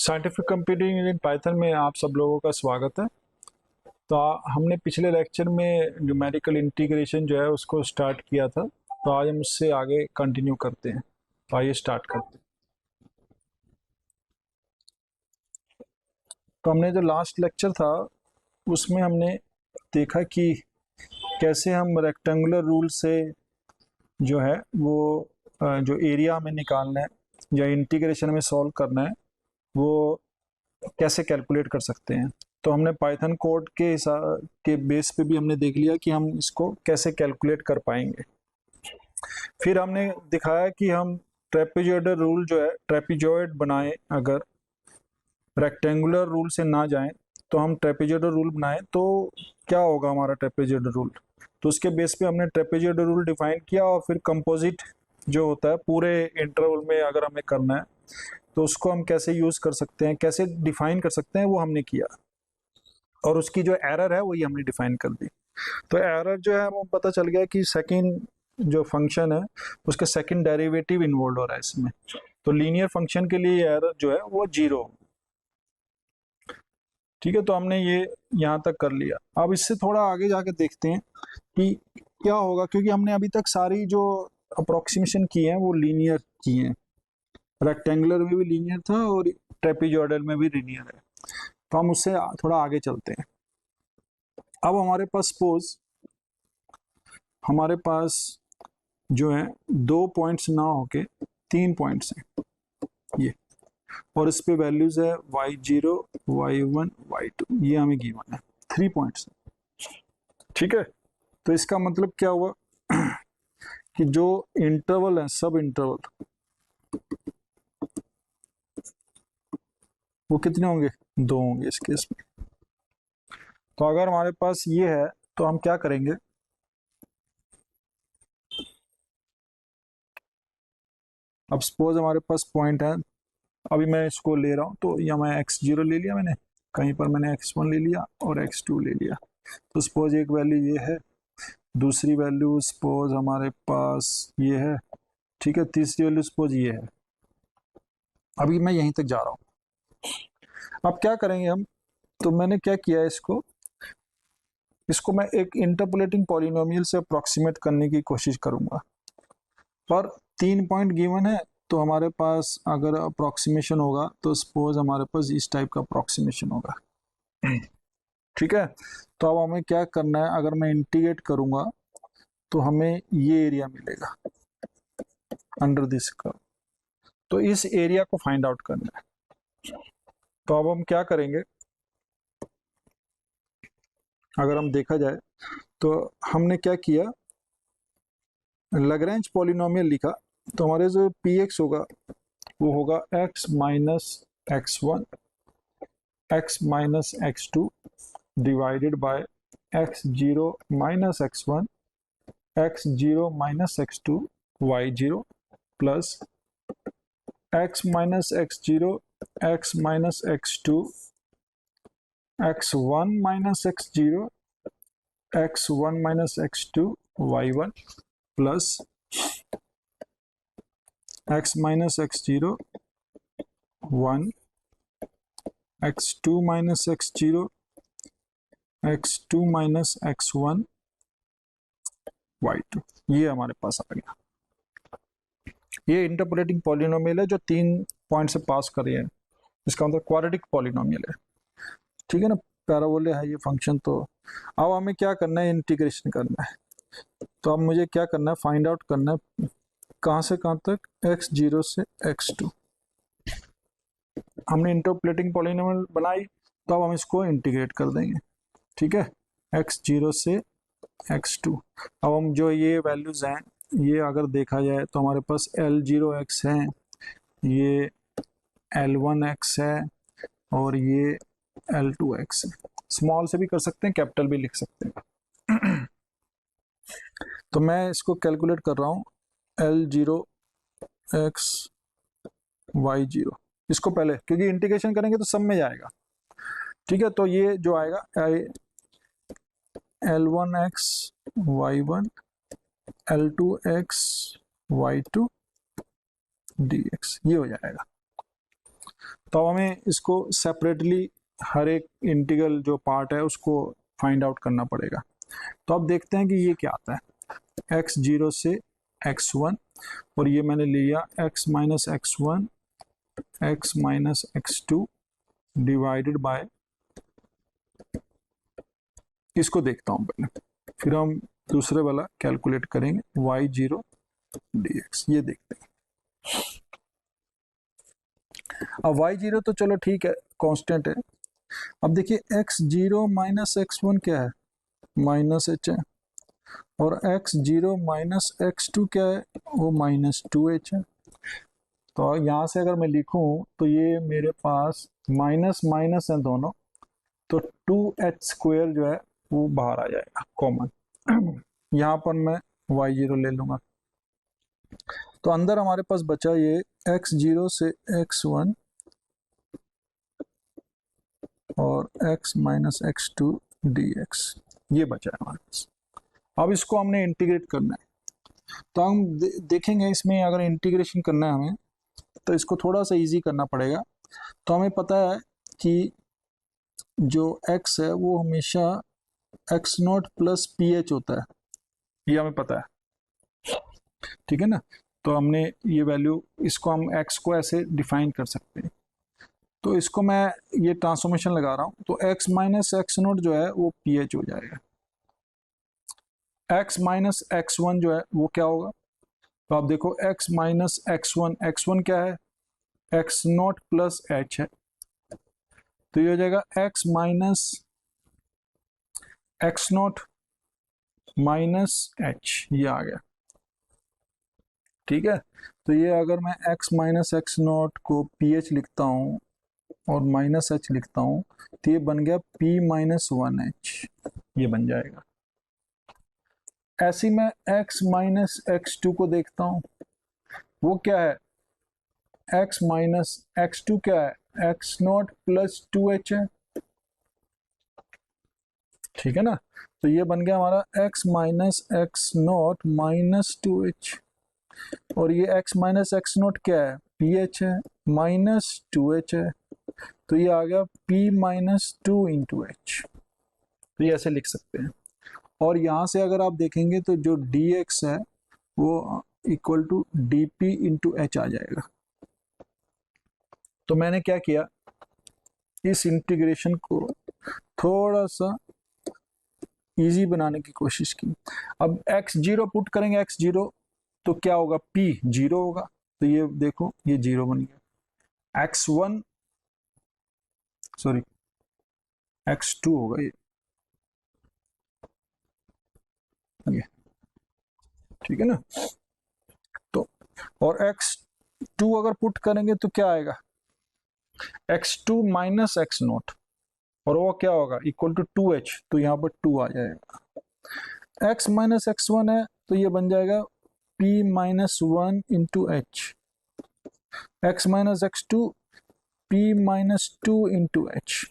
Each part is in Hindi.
साइंटिफिक कंप्यूटिंग इन पाइथन में आप सब लोगों का स्वागत है। तो हमने पिछले लेक्चर में न्यूमेरिकल इंटीग्रेशन जो है उसको स्टार्ट किया था, तो आज हम उससे आगे कंटिन्यू करते हैं। तो आइए स्टार्ट करते हैं। तो हमने जो लास्ट लेक्चर था उसमें हमने देखा कि कैसे हम रेक्टेंगुलर रूल से जो है वो जो एरिया हमें निकालना है या इंटीग्रेशन में सॉल्व करना है वो कैसे कैलकुलेट कर सकते हैं। तो हमने पाइथन कोड के हिसाब के बेस पे भी हमने देख लिया कि हम इसको कैसे कैलकुलेट कर पाएंगे। फिर हमने दिखाया कि हम ट्रेपेजॉइडल रूल जो है ट्रेपेजॉइड बनाएं, अगर रेक्टेंगुलर रूल से ना जाएं तो हम ट्रेपेजॉइडल रूल बनाएं तो क्या होगा हमारा ट्रेपेजॉइडल रूल। तो उसके बेस पे हमने ट्रेपेजॉइडल रूल डिफाइन किया और फिर कंपोजिट जो होता है पूरे इंटरवल में अगर हमें करना है तो उसको हम कैसे यूज़ कर सकते हैं, कैसे डिफाइन कर सकते हैं, वो हमने किया। और उसकी जो एरर है वही हमने डिफाइन कर दी। तो एरर जो है वो पता चल गया कि सेकंड जो फंक्शन है उसका सेकंड डेरिवेटिव इन्वॉल्व हो रहा है इसमें। तो लीनियर फंक्शन के लिए एरर जो है वो 0। ठीक है, तो हमने ये यहाँ तक कर लिया। अब इससे थोड़ा आगे जाके देखते हैं कि क्या होगा, क्योंकि हमने अभी तक सारी जो अप्रोक्सीमेशन की है वो लीनियर की हैं। रेक्टेंगुलर में भी लीनियर था और ट्रेपेजॉइडल में भी लीनियर है। तो हम उससे थोड़ा आगे चलते हैं। अब हमारे पास सपोज हमारे पास जो है 2 पॉइंट्स ना होके 3 पॉइंट्स हैं ये, और इस पे वैल्यूज है y0, y1, y2, ये हमें गिवन है 3 पॉइंट्स। ठीक है, तो इसका मतलब क्या हुआ कि जो इंटरवल है सब इंटरवल वो कितने होंगे, 2 होंगे इस केस में। तो अगर हमारे पास ये है तो हम क्या करेंगे, अब सपोज हमारे पास पॉइंट है, अभी मैं इसको ले रहा हूँ तो या मैं x0 ले लिया, मैंने कहीं पर मैंने x1 ले लिया और x2 ले लिया। तो सपोज एक वैल्यू ये है, दूसरी वैल्यू सपोज हमारे पास ये है, ठीक है, तीसरी वैल्यू सपोज ये है। अभी मैं यहीं तक जा रहा हूँ। अब क्या करेंगे हम, तो मैंने क्या किया इसको मैं एक इंटरपोलेटिंग पॉलिनोमियल से अप्रोक्सीमेट करने की कोशिश करूंगा। पर 3 पॉइंट गिवन है तो हमारे पास अगर अप्रोक्सीमेशन होगा तो सपोज हमारे पास इस टाइप का अप्रोक्सीमेशन होगा। ठीक है, तो अब हमें क्या करना है, अगर मैं इंटीग्रेट करूंगा तो हमें ये एरिया मिलेगा अंडर दिस कर्व। तो इस एरिया को फाइंड आउट करना है। तो अब हम क्या करेंगे, अगर हम देखा जाए तो हमने क्या किया, लैग्रेंज पॉलिनोमियल लिखा। तो हमारे जो px होगा वो होगा x minus x1 x minus x2 divided by x0 minus x1 x0 minus x2 y0 plus x minus x0 x minus x2 x1 minus x0 x1 minus x2 y1 plus x minus x0 1 x2 minus x0 x2 minus x1 y2। ये हमारे पास आ गया। ये इंटरपोलेटिंग पॉलिनोमियल है जो 3 पॉइंट से पास कर रहे हैं। इसका मतलब क्वाड्रेटिक पॉलिनोमियल है। ठीक है ना, पैराबोले है ये फंक्शन। तो अब हमें क्या करना है, इंटीग्रेशन करना है। तो अब मुझे क्या करना है, फाइंड आउट करना है कहाँ से कहाँ तक, x0 से x2। हमने इंटरपोलेटिंग पॉलिनोमियल बनाई तो अब हम इसको इंटीग्रेट कर देंगे। ठीक है, x0 से x2। अब हम जो ये वैल्यूज हैं ये अगर देखा जाए तो हमारे पास L0x है, ये L1x है और ये L2x है। स्मॉल से भी कर सकते हैं, कैपिटल भी लिख सकते हैं। तो मैं इसको कैलकुलेट कर रहा हूँ L0x y0, इसको पहले क्योंकि इंटीग्रेशन करेंगे तो सब में जाएगा। ठीक है, तो ये जो आएगा L1x y1 L2x y2 dx, ये हो जाएगा। तो हमें इसको सेपरेटली हर एक इंटीग्रल जो पार्ट है उसको फाइंड आउट करना पड़ेगा। तो अब देखते हैं कि ये क्या आता है, x0 से x1, और ये मैंने लिया x minus x1 x minus x2 divided by, इसको देखता हूँ पहले, फिर हम दूसरे वाला कैलकुलेट करेंगे y0 dx। ये देखते हैं। अब y0 तो चलो ठीक है, कांस्टेंट है। अब देखिए x0 माइनस x1 क्या है, माइनस h है, और x0 माइनस x2 क्या है, वो माइनस 2h है। तो यहाँ से अगर मैं लिखूं तो ये मेरे पास माइनस माइनस है दोनों, तो 2h स्क्वायर जो है वो बाहर आ जाएगा कॉमन। यहाँ पर मैं y0 ले लूँगा, तो अंदर हमारे पास बचा ये x0 से x1 और x माइनस x2 dx, ये बचा है हमारे पास। अब इसको हमने इंटीग्रेट करना है, तो हम देखेंगे इसमें अगर इंटीग्रेशन करना है हमें तो इसको थोड़ा सा इजी करना पड़ेगा। तो हमें पता है कि जो x है वो हमेशा x0 प्लस पी एच होता है, ये हमें पता है, ठीक है ना। तो हमने ये वैल्यू, इसको हम x को ऐसे डिफाइन कर सकते हैं। तो इसको मैं ये ट्रांसफॉर्मेशन लगा रहा हूँ, तो x माइनस x0 जो है वो पी एच हो जाएगा, x माइनस x1 जो है वो क्या होगा, तो आप देखो x माइनस x1 क्या है, x0 प्लस h है, तो ये हो जाएगा x minus x0 minus h, ये आ गया, ठीक है। तो ये अगर मैं x माइनस x0 को पी एच लिखता हूँ और माइनस h लिखता हूँ, तो ये बन गया p माइनस 1h, ये बन जाएगा। ऐसे मैं x माइनस x2 को देखता हूँ, वो क्या है, x माइनस x2 क्या है, x0 प्लस 2h है, ठीक है ना। तो ये बन गया हमारा x minus x0 minus 2h, और ये x माइनस x0 क्या है, ph है, माइनस 2h है, तो ये आ गया p माइनस 2 इंटू एच। तो ये ऐसे लिख सकते हैं। और यहाँ से अगर आप देखेंगे तो जो dx है वो equal to D P into H आ जाएगा। तो मैंने क्या किया, इस इंटीग्रेशन को थोड़ा सा इजी बनाने की कोशिश की। अब x0 पुट करेंगे, x0 तो क्या होगा, p 0 होगा, तो ये देखो ये 0 बन गया, x1 सॉरी x2 होगा ये, ठीक है ना। तो और x2 अगर पुट करेंगे तो क्या आएगा, x2 माइनस x0, और वो क्या होगा, इक्वल टू 2h, तो यहाँ पर 2 आ जाएगा। x माइनस x1 है तो ये बन जाएगा p minus 1 into H, x minus x2 p minus 2 into H,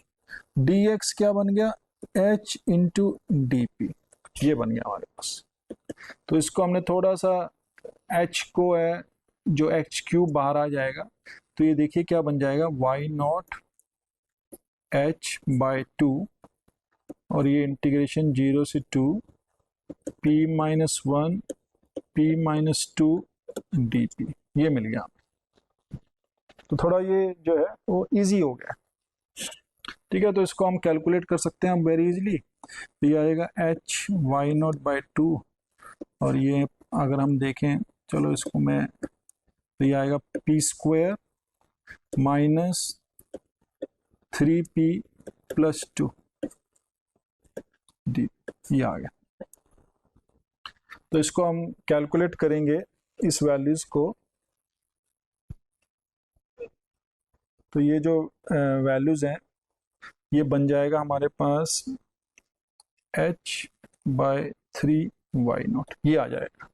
dx क्या बन गया, h इंटू डी पी, ये बन गया हमारे पास। तो इसको हमने थोड़ा सा h को है जो h क्यूब बाहर आ जाएगा, तो ये देखिए क्या बन जाएगा, y0 h बाय 2, और ये इंटीग्रेशन 0 से 2 p minus 1 p minus 2 D P, ये मिल गया। तो थोड़ा ये जो है वो इजी हो गया, ठीक है। तो इसको हम कैलकुलेट कर सकते हैं वेरी इजीली। तो ये आएगा h y0 बाई 2, और ये अगर हम देखें, चलो इसको मैं, तो ये आएगा P square minus 3p plus 2 D, ये आ गया। तो इसको हम कैलकुलेट करेंगे इस वैल्यूज को, तो ये जो वैल्यूज हैं ये बन जाएगा हमारे पास h बाय 3y0, ये आ जाएगा।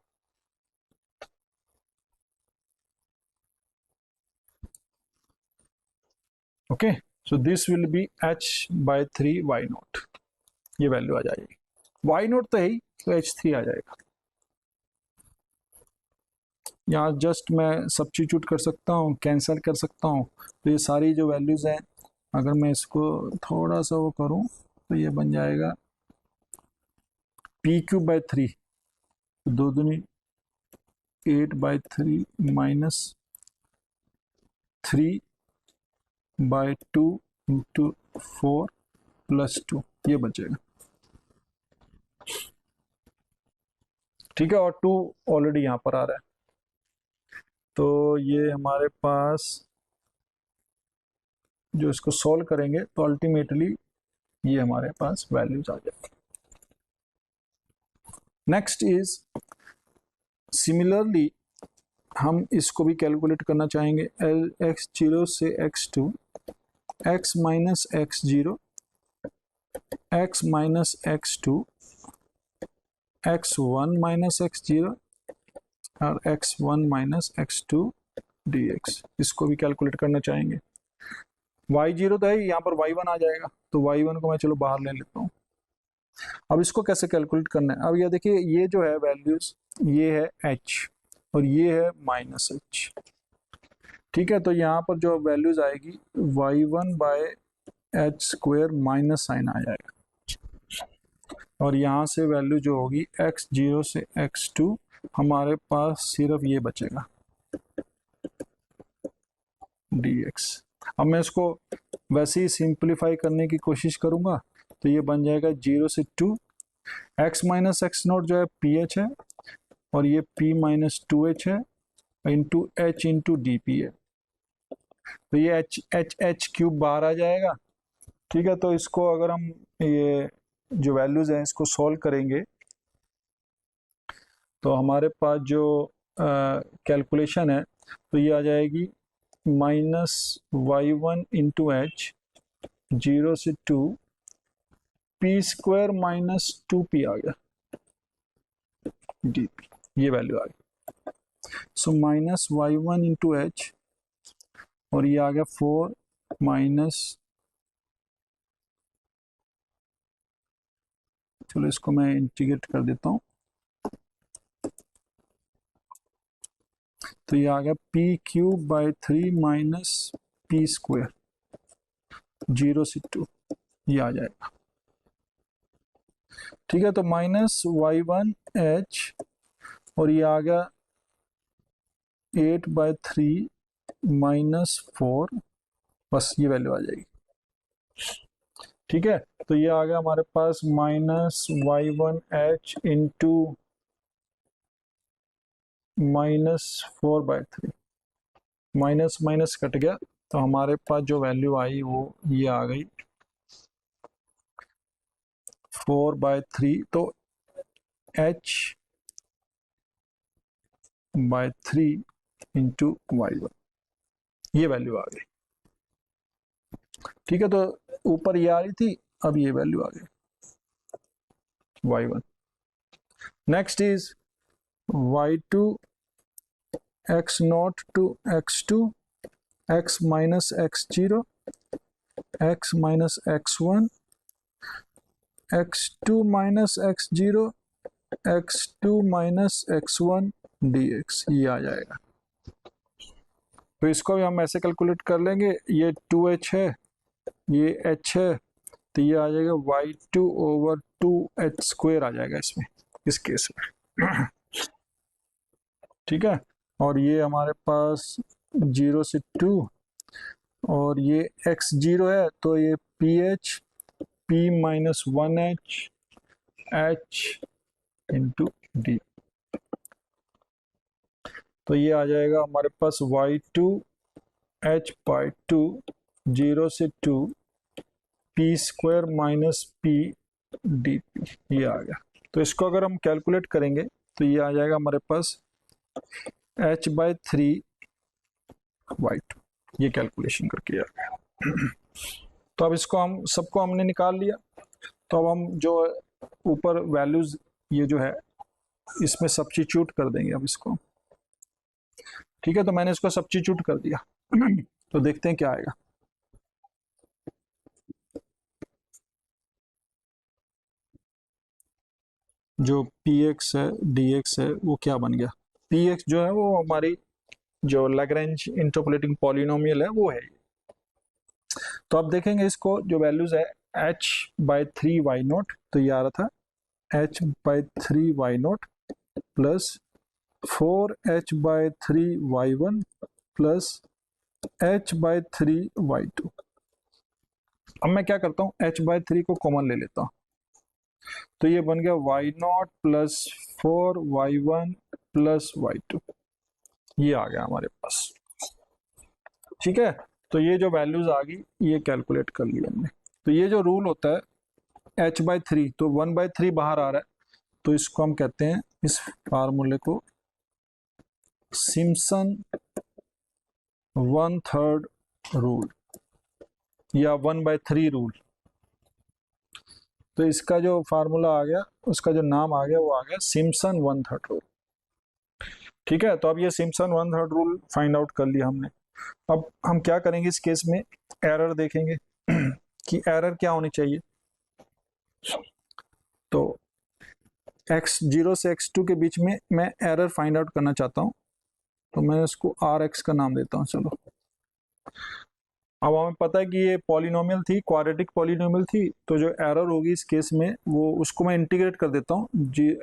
Okay, so this will be h by 3y0, ये वैल्यू आ जाएगी। y0 तो है ही, तो h3 आ जाएगा। यहाँ जस्ट मैं सब्स्टिट्यूट कर सकता हूँ, कैंसिल कर सकता हूँ। तो ये सारी जो वैल्यूज़ हैं, अगर मैं इसको थोड़ा सा वो करूँ तो ये बन जाएगा p³/3, दो दूनी 8/3 माइनस 3/2 इंटू 4 प्लस 2, ये बचेगा। ठीक है, और 2 ऑलरेडी यहाँ पर आ रहा है, तो ये हमारे पास जो इसको सॉल्व करेंगे तो अल्टीमेटली ये हमारे पास वैल्यूज आ जाएगी। नेक्स्ट इज सिमिलरली हम इसको भी कैलकुलेट करना चाहेंगे। x0 से x2, x minus x0, x minus x2, x1 minus x0 और x1 माइनस x2 dx, इसको भी कैलकुलेट करना चाहेंगे। y0 तो है, यहाँ पर y1 आ जाएगा, तो y1 को मैं चलो बाहर ले लेता हूँ। अब इसको कैसे कैलकुलेट करना है? अब ये देखिए, ये जो है वैल्यूज, ये है h और ये है माइनस h। ठीक है, तो यहाँ पर जो वैल्यूज आएगी y1/h² माइनस साइन आ जाएगा, और यहाँ से वैल्यू जो होगी x0 से x2, हमारे पास सिर्फ ये बचेगा dx। अब मैं इसको वैसे ही सिंप्लीफाई करने की कोशिश करूँगा, तो ये बन जाएगा 0 से 2, x माइनस x0 जो है ph है, और ये p माइनस 2h है, into h into D P है, तो ये h³ बाहर आ जाएगा। ठीक है, तो इसको अगर हम ये जो वैल्यूज हैं इसको सॉल्व करेंगे, तो हमारे पास जो कैलकुलेशन है तो ये आ जाएगी -y1 इंटू h, 0 से 2, p² माइनस 2p आ गया डी पी, ये वैल्यू आ गई। सो -y1 इंटू h, और ये आ गया 4 माइनस, चलो इसको मैं इंटीग्रेट कर देता हूँ, तो ये आ गया p³/3 माइनस p², 0 से 2, ये आ जाएगा। ठीक है, तो -y1h, और ये आ गया 8/3 माइनस 4, बस ये वैल्यू आ जाएगी। ठीक है, तो ये आ गया हमारे पास -y1h into -4/3, minus minus cut गया, तो हमारे पास जो वैल्यू आई वो ये आ गई 4/3, तो h/3 इंटू y1, ये वैल्यू आ गई। ठीक है, तो ऊपर ये आ रही थी, अब ये वैल्यू आ गई y1। Next is y2 x0 to x2, x minus x0, x minus x1, x2 minus x0, x2 minus x1 dx, ये आ जाएगा। तो इसको भी हम ऐसे कैलकुलेट कर लेंगे, ये 2h है, ये h है, तो ये आ जाएगा y2/2h² आ जाएगा इसमें, इस केस में। ठीक है, और ये हमारे पास 0 से 2, और ये x0 है, तो ये ph, p minus 1h, h into D, तो ये आ जाएगा हमारे पास y2h/2, 0 से 2, p² minus p D P, ये आ गया। तो इसको अगर हम कैलकुलेट करेंगे तो ये आ जाएगा हमारे पास h/3 y2, ये कैलकुलेशन करके आ गया। तो अब इसको हम सबको हमने निकाल लिया, तो अब हम जो ऊपर वैल्यूज ये जो है इसमें सब्स्टिट्यूट कर देंगे अब इसको। ठीक है, तो मैंने इसको सब्स्टिट्यूट कर दिया, तो देखते हैं क्या आएगा। जो px है dx है वो क्या बन गया, पी एक्स जो है वो हमारी जो लैग्रेंज इंटरपोलेटिंग पॉलिनोमियल है वो है। तो आप देखेंगे इसको जो वैल्यूज है h बाई 3y0, तो ये आ रहा था h by 3y0 plus 4h by 3y1 plus h by 3y2। अब मैं क्या करता हूँ, h बाई 3 को कॉमन ले लेता हूँ, तो ये बन गया y0 plus 4y1 plus y2, ये आ गया हमारे पास। ठीक है, तो ये जो वैल्यूज आ गई ये कैलकुलेट कर लिया हमने। तो ये जो रूल होता है h बाई 3, तो 1 बाई 3 बाहर आ रहा है, तो इसको हम कहते हैं, इस फार्मूले को सिम्पसन 1/3 रूल या 1 बाई 3 रूल। तो इसका जो फार्मूला आ गया, उसका जो नाम आ गया वो आ गया सिम्पसन 1/3 रूल। ठीक है, तो अब ये सिम्पसन 1/3 रूल फाइंड आउट कर लिया हमने। अब हम क्या करेंगे इस केस में, एरर देखेंगे कि एरर क्या होनी चाहिए। तो x0 से x2 के बीच में मैं एरर फाइंड आउट करना चाहता हूँ, तो मैं इसको rx का नाम देता हूँ। चलो, अब हमें पता है कि ये पॉलिनोमियल थी, क्वाड्रेटिक पॉलिनोमियल थी, तो जो एरर होगी इस केस में वो उसको मैं इंटीग्रेट कर देता हूँ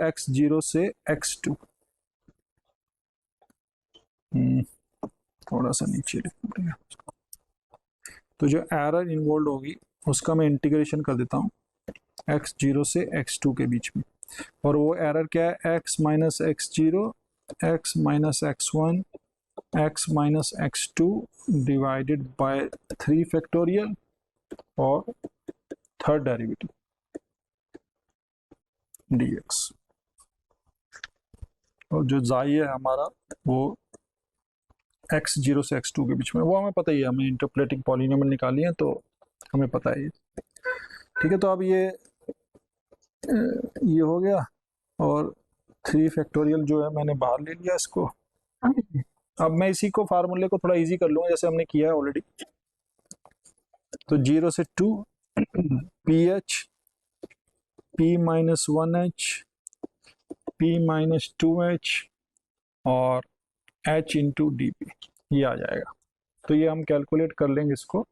x0 से x2। थोड़ा सा नीचे लिखना पड़ेगा। तो जो एरर इन्वॉल्व होगी उसका मैं इंटीग्रेशन कर देता हूँ x0 से x2 के बीच में, और वो एरर क्या है, x minus x0, x minus x1, x minus x2 divided by 3 factorial और थर्ड डेरिवेटिव dx। और जो जाई है हमारा वो x0 से x2 के बीच में, वो हमें पता ही है, हमें इंटरपोलेटिंग पॉलिनोमियल निकाली है तो हमें पता है ये। ठीक है, तो अब ये हो गया, और 3 फैक्टोरियल जो है मैंने बाहर ले लिया इसको। अब मैं इसी को फार्मूले को थोड़ा इजी कर लूँगा जैसे हमने किया है ऑलरेडी। तो 0 से 2 ph p minus 1h p minus 2h और h इंटू डी पी, ये आ जाएगा। तो ये हम कैलकुलेट कर लेंगे इसको।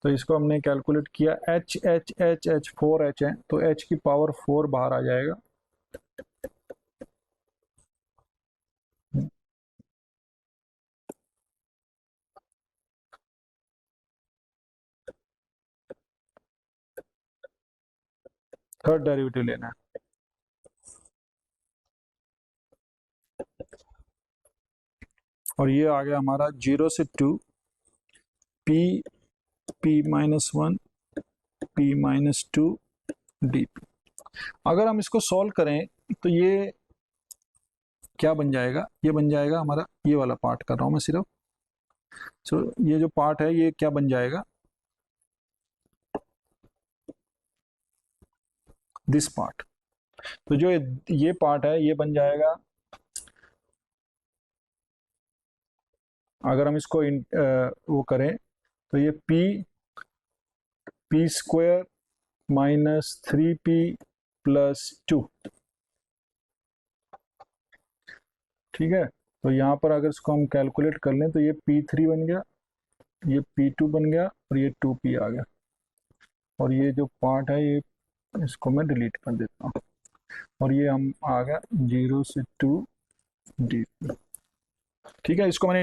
तो इसको हमने कैलकुलेट किया, h h h h 4h है, तो h की पावर 4 बाहर आ जाएगा। थर्ड डेरिवेटिव लेना है। और ये आ गया हमारा 0 से 2 p minus 1 p minus 2 D P. अगर हम इसको सॉल्व करें तो ये क्या बन जाएगा, ये बन जाएगा हमारा, ये वाला पार्ट कर रहा हूं मैं सिर्फ। सो ये जो पार्ट है ये क्या बन जाएगा, दिस पार्ट। तो जो ये पार्ट है ये बन जाएगा, अगर हम इसको वो करें तो ये p square minus 3p plus 2। ठीक है, तो यहाँ पर अगर इसको हम कैलकुलेट कर लें तो ये p3 बन गया, ये p2 बन गया और ये 2p आ गया। और ये जो पार्ट है ये इसको मैं डिलीट कर देता हूँ, और ये हम आ गया 0 से 2 डी। ठीक है, इसको मैंने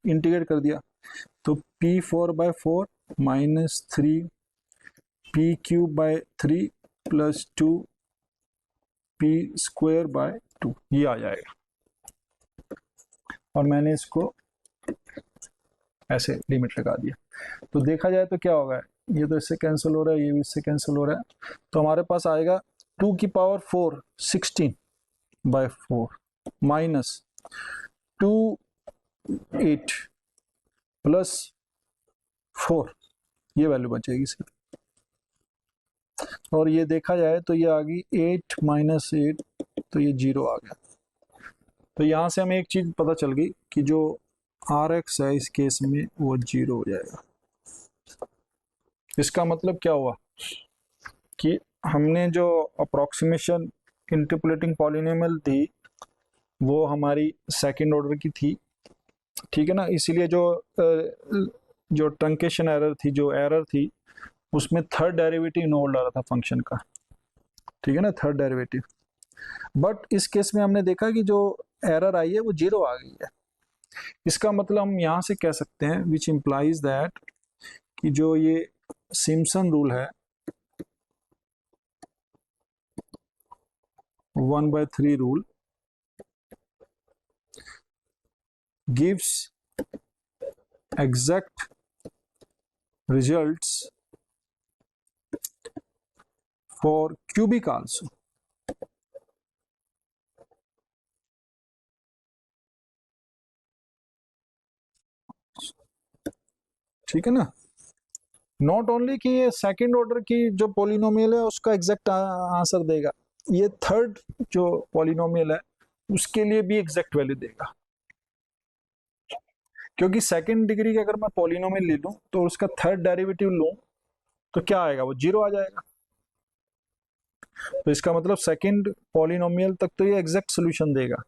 इंटीग्रेट कर दिया, तो p4/4 minus 3 p³/3 plus 2 p² 2 ये आ जाएगा। और मैंने इसको ऐसे लिमिट लगा दिया, तो देखा जाए तो क्या होगा, ये तो इससे कैंसिल हो रहा है, ये भी इससे कैंसिल हो रहा है, तो हमारे पास आएगा 2 की पावर 4 16/4 माइनस 2 8 प्लस 4, ये वैल्यू बचेगी इसकी। और ये देखा जाए तो ये आ गई 8 माइनस 8, तो ये 0 आ गया। तो यहाँ से हमें एक चीज़ पता चल गई कि जो RX है इस केस में वो 0 हो जाएगा। इसका मतलब क्या हुआ कि हमने जो अप्रोक्सीमेशन इंटरपोलेटिंग पॉलिनोमियल थी वो हमारी सेकंड ऑर्डर की थी, ठीक है ना। इसीलिए जो ट्रंकेशन एरर थी, जो एरर थी, उसमें थर्ड डेरिवेटिव इन्वॉल्व आ रहा था फंक्शन का, ठीक है ना, थर्ड डेरिवेटिव। बट इस केस में हमने देखा कि जो एरर आई है वो जीरो आ गई है। इसका मतलब हम यहाँ से कह सकते हैं विच इम्प्लाइज दैट कि जो ये सिम्पसन रूल है 1/3 rule gives exact results for cubic also. ठीक है ना, नॉट ओनली कि ये सेकंड ऑर्डर की जो पॉलिनोमियल है उसका एग्जैक्ट आंसर देगा, ये थर्ड जो पॉलिनोमियल है उसके लिए भी एग्जैक्ट वैल्यू देगा। क्योंकि सेकंड डिग्री का अगर मैं पॉलिनोमियल ले लूं तो उसका थर्ड डेरिवेटिव लूं तो क्या आएगा, वो जीरो आ जाएगा। तो इसका मतलब सेकंड पॉलिनोमियल तक तो ये एग्जैक्ट सोल्यूशन देगा।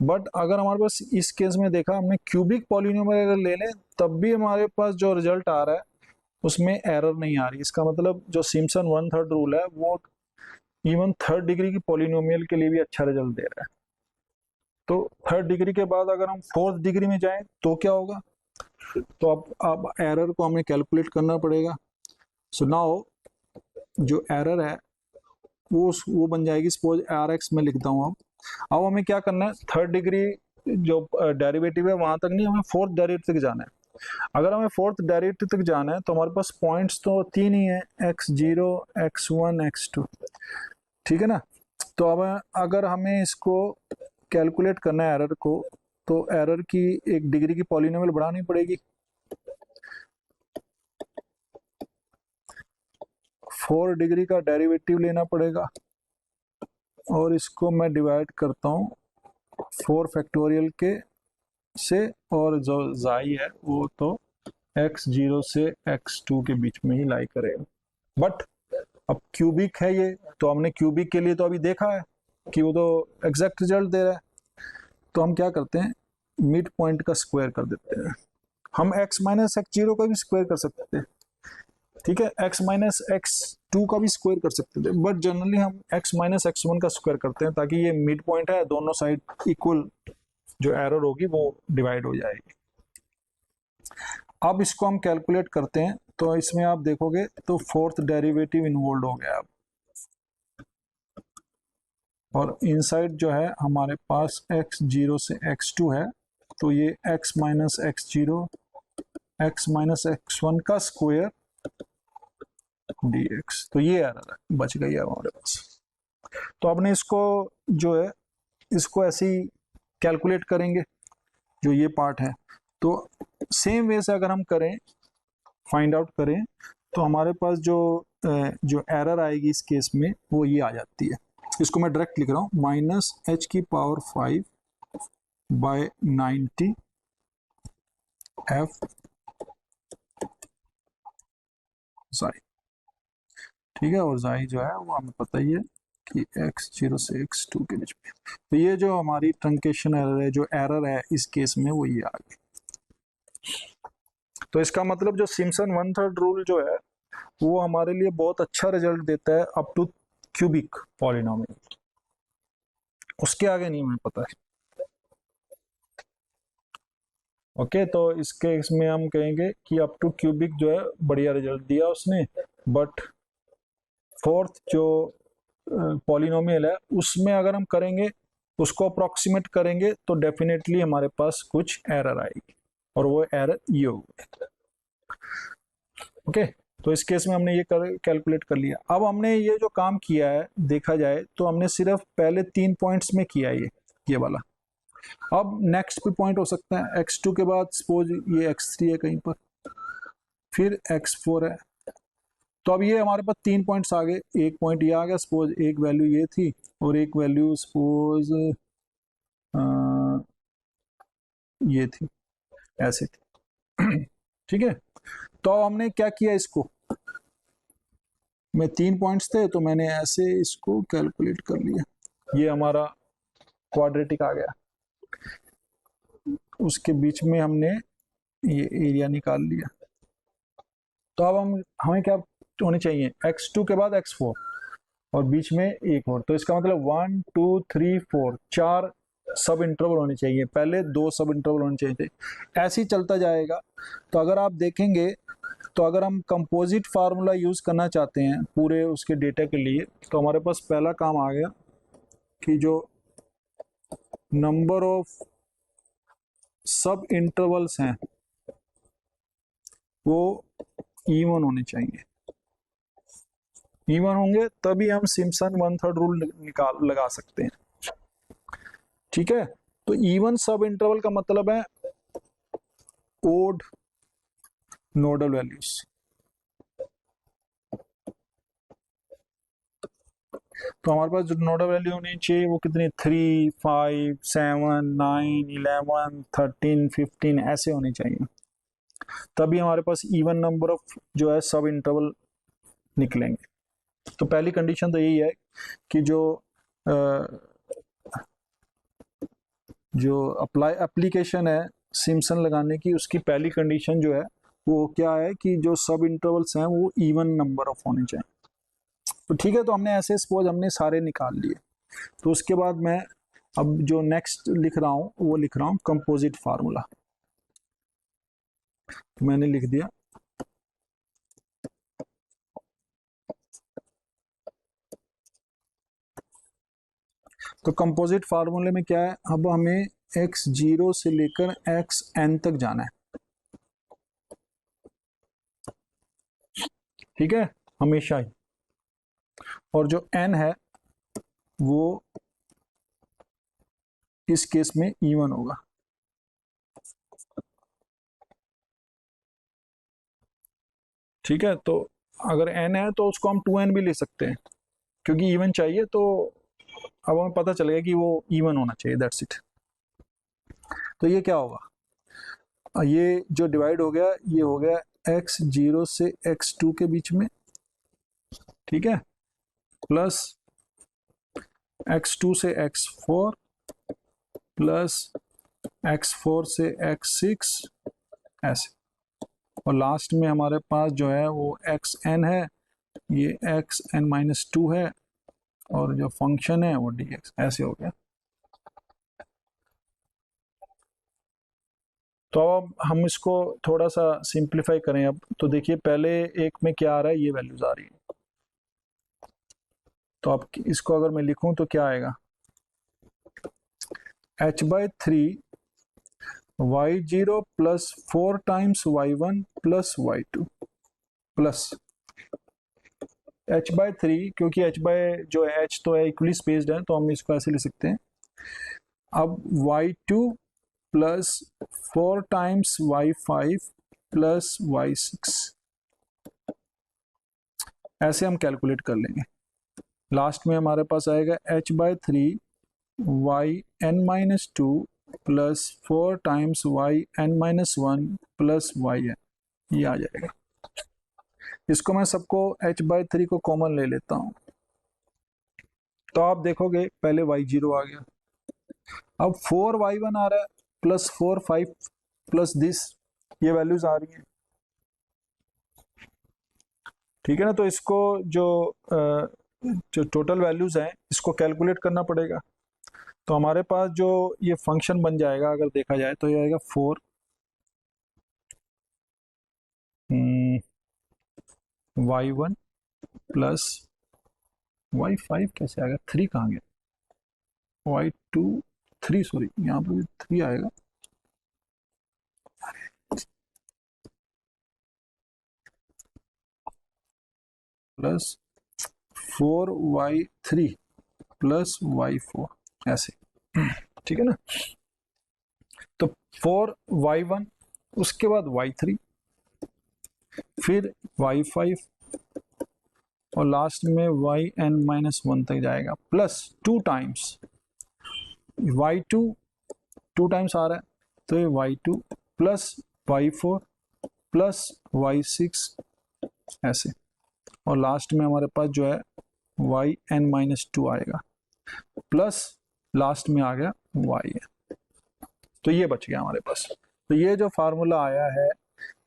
बट अगर हमारे पास इस केस में देखा हमने क्यूबिक पॉलिनोमियल अगर ले लें तब भी हमारे पास जो रिजल्ट आ रहा है उसमें एरर नहीं आ रही। इसका मतलब जो सिम्पसन 1/3 रूल है वो इवन थर्ड डिग्री की पॉलिनोमियल के लिए भी अच्छा रिजल्ट दे रहा है। तो थर्ड डिग्री के बाद अगर हम फोर्थ डिग्री में जाएं तो क्या होगा, तो अब एरर को हमें कैलकुलेट करना पड़ेगा। सो नाउ जो एरर है वो बन जाएगी, सपोज RX में लिखता हूँ। अब हमें क्या करना है, थर्ड डिग्री जो डेरिवेटिव है वहां तक नहीं, हमें फोर्थ डेरिवेटिव तक जाना है। अगर हमें फोर्थ डेरिवेटिव तक जाना है तो हमारे पास पॉइंट्स तो तीन ही है, x0, x1, x2, ठीक है ना। तो अब अगर हमें इसको कैलकुलेट करना है एरर को, तो एरर की एक डिग्री की पॉलिनोमियल बढ़ानी पड़ेगी। 4 डिग्री का डेरिवेटिव लेना पड़ेगा और इसको मैं डिवाइड करता हूँ 4 फैक्टोरियल के से, और जो जाई है वो तो x0 से x2 के बीच में ही लाई करेगा। बट अब क्यूबिक है ये, तो हमने क्यूबिक के लिए तो अभी देखा है कि वो तो एग्जैक्ट रिजल्ट दे रहा है। तो हम क्या करते हैं, मिड पॉइंट का स्क्वायर कर देते हैं। हम x माइनस x0 का भी स्क्वायर कर सकते थे, ठीक है, x माइनस x2 का भी स्क्वायर कर सकते थे, बट जनरली हम x माइनस x1 का स्क्वायर करते हैं ताकि ये मिड पॉइंट है, दोनों साइड इक्वल जो एरर होगी वो डिवाइड हो जाएगी। अब इसको हम कैलकुलेट करते हैं, तो इसमें आप देखोगे तो फोर्थ डेरिवेटिव इन्वॉल्व हो गया अब, और इनसाइड जो है हमारे पास x0 से x2 है, तो ये x minus x0 x minus x1 का स्क्वायर dx, तो ये एरर है, बच गई है हमारे पास। तो आपने इसको जो है इसको ऐसे ही कैलकुलेट करेंगे जो ये पार्ट है। तो सेम वे से अगर हम करें, फाइंड आउट करें, तो हमारे पास जो एरर आएगी इस केस में वो ये आ जाती है। इसको मैं डायरेक्ट लिख रहा हूँ, -h⁵ बाय 90 f साई, ठीक है। और जाई जो है वो हमें पता ही है कि x0 से x2 के बीच में। तो ये जो हमारी ट्रंकेशन एरर है, जो एरर है इस केस में वो ये आ गई। तो इसका मतलब जो सिम्पसन 1/3 रूल जो है वो हमारे लिए बहुत अच्छा रिजल्ट देता है अप टू क्यूबिक पॉलिनोमियल, उसके आगे नहीं हमें पता है। ओके, तो इसके इसमें हम कहेंगे कि अप टू क्यूबिक जो है बढ़िया रिजल्ट दिया उसने, बट फोर्थ जो पॉलिनोमियल है उसमें अगर हम करेंगे, उसको अप्रोक्सीमेट करेंगे तो डेफिनेटली हमारे पास कुछ एरर आएगी, और वो एरर ये होगी। ओके, तो इस केस में हमने ये कैलकुलेट कर लिया। अब हमने ये जो काम किया है देखा जाए तो हमने सिर्फ पहले 3 पॉइंट्स में किया ये वाला। अब नेक्स्ट भी पॉइंट हो सकता है x2 के बाद, सपोज ये x3 है कहीं पर, फिर x4 है। तो अब ये हमारे पास 3 पॉइंट्स आ गए, एक पॉइंट ये आ गया, सपोज एक वैल्यू ये थी और एक वैल्यू सपोज ये थी, ऐसे थी। ठीक है, तो हमने क्या किया, इसको में 3 पॉइंट्स थे तो मैंने ऐसे इसको कैलकुलेट कर लिया। ये हमारा क्वाड्रेटिक आ गया, उसके बीच में हमने ये एरिया निकाल लिया। तो अब हमें क्या होने चाहिए, x2 के बाद x4 और बीच में एक और, तो इसका मतलब 1 2 3 4 4 सब इंटरवल होने चाहिए, पहले 2 सब इंटरवल होने चाहिए थे, ऐसे ही चलता जाएगा। तो अगर आप देखेंगे तो अगर हम कंपोजिट फार्मूला यूज करना चाहते हैं पूरे उसके डेटा के लिए, तो हमारे पास पहला काम आ गया कि जो नंबर ऑफ सब इंटरवल्स हैं वो इवन होने चाहिए। इवन होंगे तभी हम सिम्पसन 1/3 रूल निकाल लगा सकते हैं। ठीक है, तो इवन सब इंटरवल का मतलब है ओड नोडल वैल्यूज। तो हमारे पास जो नोडल वैल्यू होनी चाहिए वो कितनी, 3 5 7 9 11 13 15 ऐसे होनी चाहिए, तभी हमारे पास इवन नंबर ऑफ जो है सब इंटरवल निकलेंगे। तो पहली कंडीशन तो यही है कि जो एप्लीकेशन है सिम्पसन लगाने की, उसकी पहली कंडीशन जो है वो क्या है कि जो सब इंटरवल्स हैं वो इवन नंबर ऑफ होने चाहिए। तो ठीक है, तो हमने ऐसे सपोज हमने सारे निकाल लिए। तो उसके बाद मैं अब जो नेक्स्ट लिख रहा हूँ वो लिख रहा हूँ कंपोजिट फार्मूला। तो मैंने लिख दिया तो कंपोजिट फार्मूले में क्या है, अब हमें x0 से लेकर xn तक जाना है। ठीक है, हमेशा ही, और जो n है वो इस केस में इवन होगा। ठीक है, तो अगर n है तो उसको हम 2n भी ले सकते हैं, क्योंकि इवन चाहिए, तो अब हमें पता चलेगा कि वो इवन होना चाहिए, दैट्स इट। तो ये क्या होगा, ये जो डिवाइड हो गया ये हो गया x0 से x2 के बीच में, ठीक है, प्लस x2 से x4 प्लस x4 से x6 ऐसे, और लास्ट में हमारे पास जो है वो xn है, ये xn-2 है, और जो फंक्शन है वो dx, ऐसे हो गया। तो अब हम इसको थोड़ा सा सिंप्लीफाई करें। अब तो देखिए पहले एक में क्या आ रहा है, ये वैल्यूज आ रही है, तो अब इसको अगर मैं लिखूं तो क्या आएगा, h/3 y0 plus 4 times y1 plus y2 plus h/3, क्योंकि जो है h तो है इक्वली स्पेस्ड है, तो हम इसको ऐसे लिख सकते हैं। अब y2 plus 4 times y5 plus y6 ऐसे हम कैलकुलेट कर लेंगे। लास्ट में हमारे पास आएगा h/3 yn-2 plus 4 times yn-1 plus yn, ये आ जाएगा। इसको मैं सबको h/3 को कॉमन ले लेता हूं, तो आप देखोगे पहले y0 आ गया, अब 4y1 आ रहा है प्लस 4 5 प्लस दिस, ये वैल्यूज आ रही हैं। ठीक है ना, तो इसको जो टोटल वैल्यूज हैं इसको कैलकुलेट करना पड़ेगा। तो हमारे पास जो ये फंक्शन बन जाएगा, अगर देखा जाए तो ये आएगा 4 y1 प्लस y5, कैसे आएगा, 3 कहाँ गया, y2 3, सॉरी यहाँ पर भी 3 आएगा, प्लस 4y3 प्लस y4 ऐसे। ठीक है ना, तो 4y1, उसके बाद y3, फिर y5, और लास्ट में yn-1 तक जाएगा, प्लस 2 टाइम्स y2, 2 टाइम्स आ रहा है तो ये y2 plus y4 plus y6 ऐसे, और लास्ट में हमारे पास जो है yn-2 आएगा। प्लस लास्ट में आ गया y है, तो ये बच गया हमारे पास। तो ये जो फार्मूला आया है,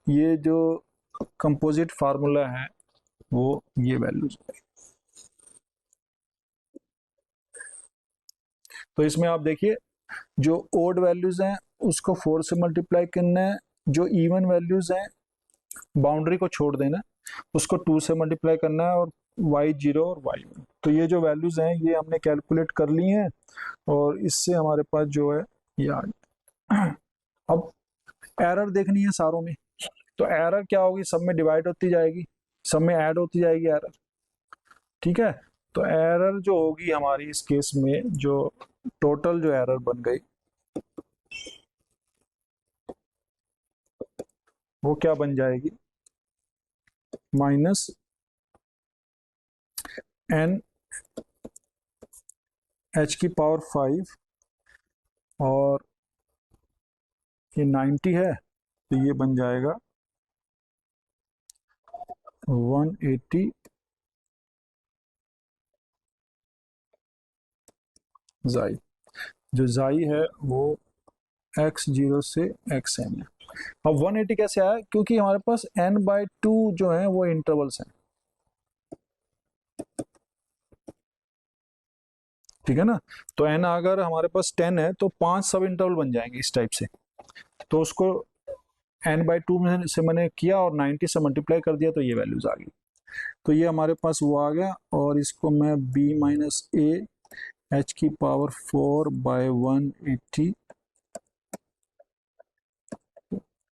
ये जो कंपोजिट फार्मूला है वो ये वैल्यूज है। तो इसमें आप देखिए, जो ओड वैल्यूज हैं उसको 4 से मल्टीप्लाई करना है, जो इवन वैल्यूज हैं बाउंड्री को छोड़ देना, उसको 2 से मल्टीप्लाई करना है, और y0 और y1। तो ये जो वैल्यूज हैं ये हमने कैलकुलेट कर ली हैं, और इससे हमारे पास जो है ये आ गया। अब एरर देखनी है सारों में, तो एरर क्या होगी, सब में डिवाइड होती जाएगी, सब में ऐड होती जाएगी एरर। ठीक है, तो एरर जो होगी हमारी इस केस में, जो टोटल जो एरर बन गई वो क्या बन जाएगी, माइनस n h की पावर 5, और ये 90 है, तो ये बन जाएगा 180 जाई। जो जाई है वो x0 से xn है। अब 180 कैसे आया, क्योंकि हमारे पास n/2 जो है वो इंटरवल्स हैं, ठीक है ना। तो n अगर हमारे पास 10 है तो 5 सब इंटरवल बन जाएंगे इस टाइप से। तो उसको n/2 में से मैंने किया और 90 से मल्टीप्लाई कर दिया, तो ये वैल्यूज आ गई। तो ये हमारे पास वो आ गया, और इसको मैं b माइनस ए h की पावर 4/180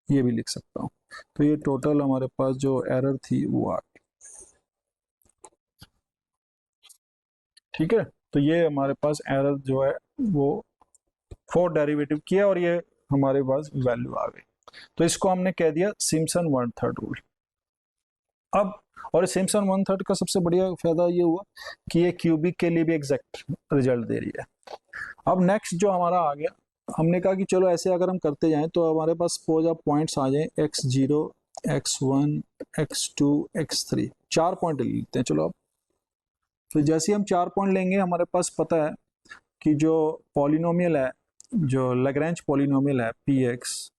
ये भी लिख सकता हूँ। तो ये टोटल हमारे पास जो एरर थी वो आ गई। ठीक है, तो ये हमारे पास एरर जो है वो 4 डेरिवेटिव किया, और ये हमारे पास वैल्यू आ गई। तो इसको हमने कह दिया सिम्पसन 1/3 रूल। अब, और सिम्पसन 1/3 का सबसे बढ़िया फायदा ये हुआ कि ये क्यूबिक के लिए भी एग्जैक्ट रिजल्ट दे रही है। अब नेक्स्ट जो हमारा आ गया, हमने कहा कि चलो ऐसे अगर हम करते जाएं तो हमारे पास सपोज आप पॉइंट्स आ जाएं x0, x1, x2, x3, 4 point ले लेते हैं चलो। अब तो जैसे ही हम 4 पॉइंट लेंगे, हमारे पास पता है कि जो पॉलिनोमियल है, जो लैग्रैंज पॉलिनोमियल है px,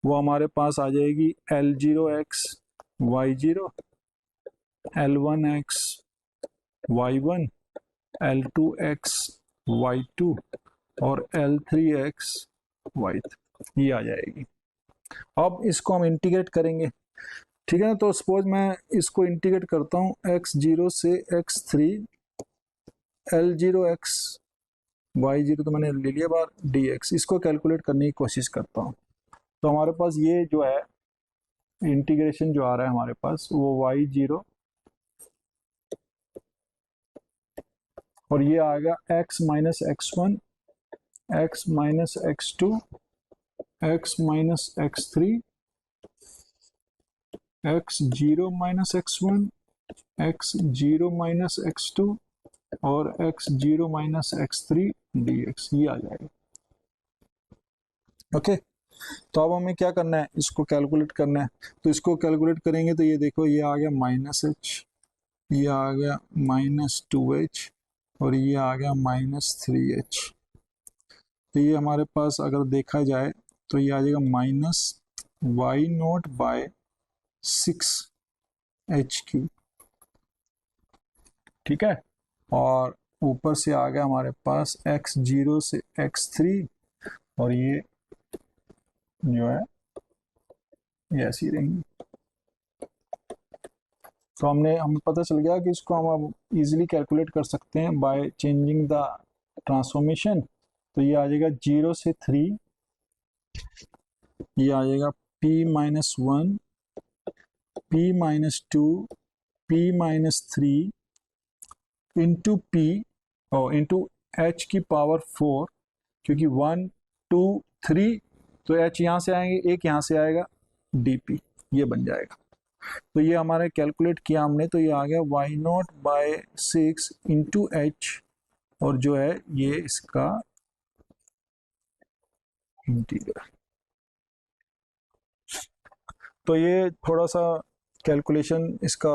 वो हमारे पास आ जाएगी L0x y0, L1x y1, L2x y2 और L3x y3, ये आ जाएगी। अब इसको हम इंटीग्रेट करेंगे, ठीक है ना। तो सपोज मैं इसको इंटीग्रेट करता हूँ x0 से x3, L0x y0 तो मैंने ले लिया बार dx, इसको कैलकुलेट करने की कोशिश करता हूँ। तो हमारे पास ये जो है इंटीग्रेशन जो आ रहा है हमारे पास, वो y0, और ये आ गया x minus x1, x minus x2, x minus x3, x0 minus x1, x0 minus x2 और x0 माइनस x3 dx, ये आ जाएगा। ओके, तो अब हमें क्या करना है, इसको कैलकुलेट करना है। तो इसको कैलकुलेट करेंगे तो ये देखो, ये आ गया माइनस h, ये आ गया माइनस 2h, और ये आ गया माइनस 3h। तो ये हमारे पास अगर देखा जाए तो ये आ जाएगा माइनस y0/6h3, ठीक है। और ऊपर से आ गया हमारे पास x0 से x3, और ये जो है ये ऐसी रहेंगी। तो हमें पता चल गया कि इसको हम अब इजीली कैलकुलेट कर सकते हैं बाय चेंजिंग द ट्रांसफॉर्मेशन। तो ये आ जाएगा 0 से 3, ये आ जाएगा p-1, p-2, p-3 into p और इंटू h की पावर 4, क्योंकि 1 2 3, तो h यहाँ से आएंगे, एक यहाँ से आएगा, dp ये बन जाएगा। तो ये हमारे कैलकुलेट किया हमने, तो ये आ गया y0/6 इंटू h, और जो है ये इसका इंटीग्रल। तो ये थोड़ा सा कैलकुलेशन इसका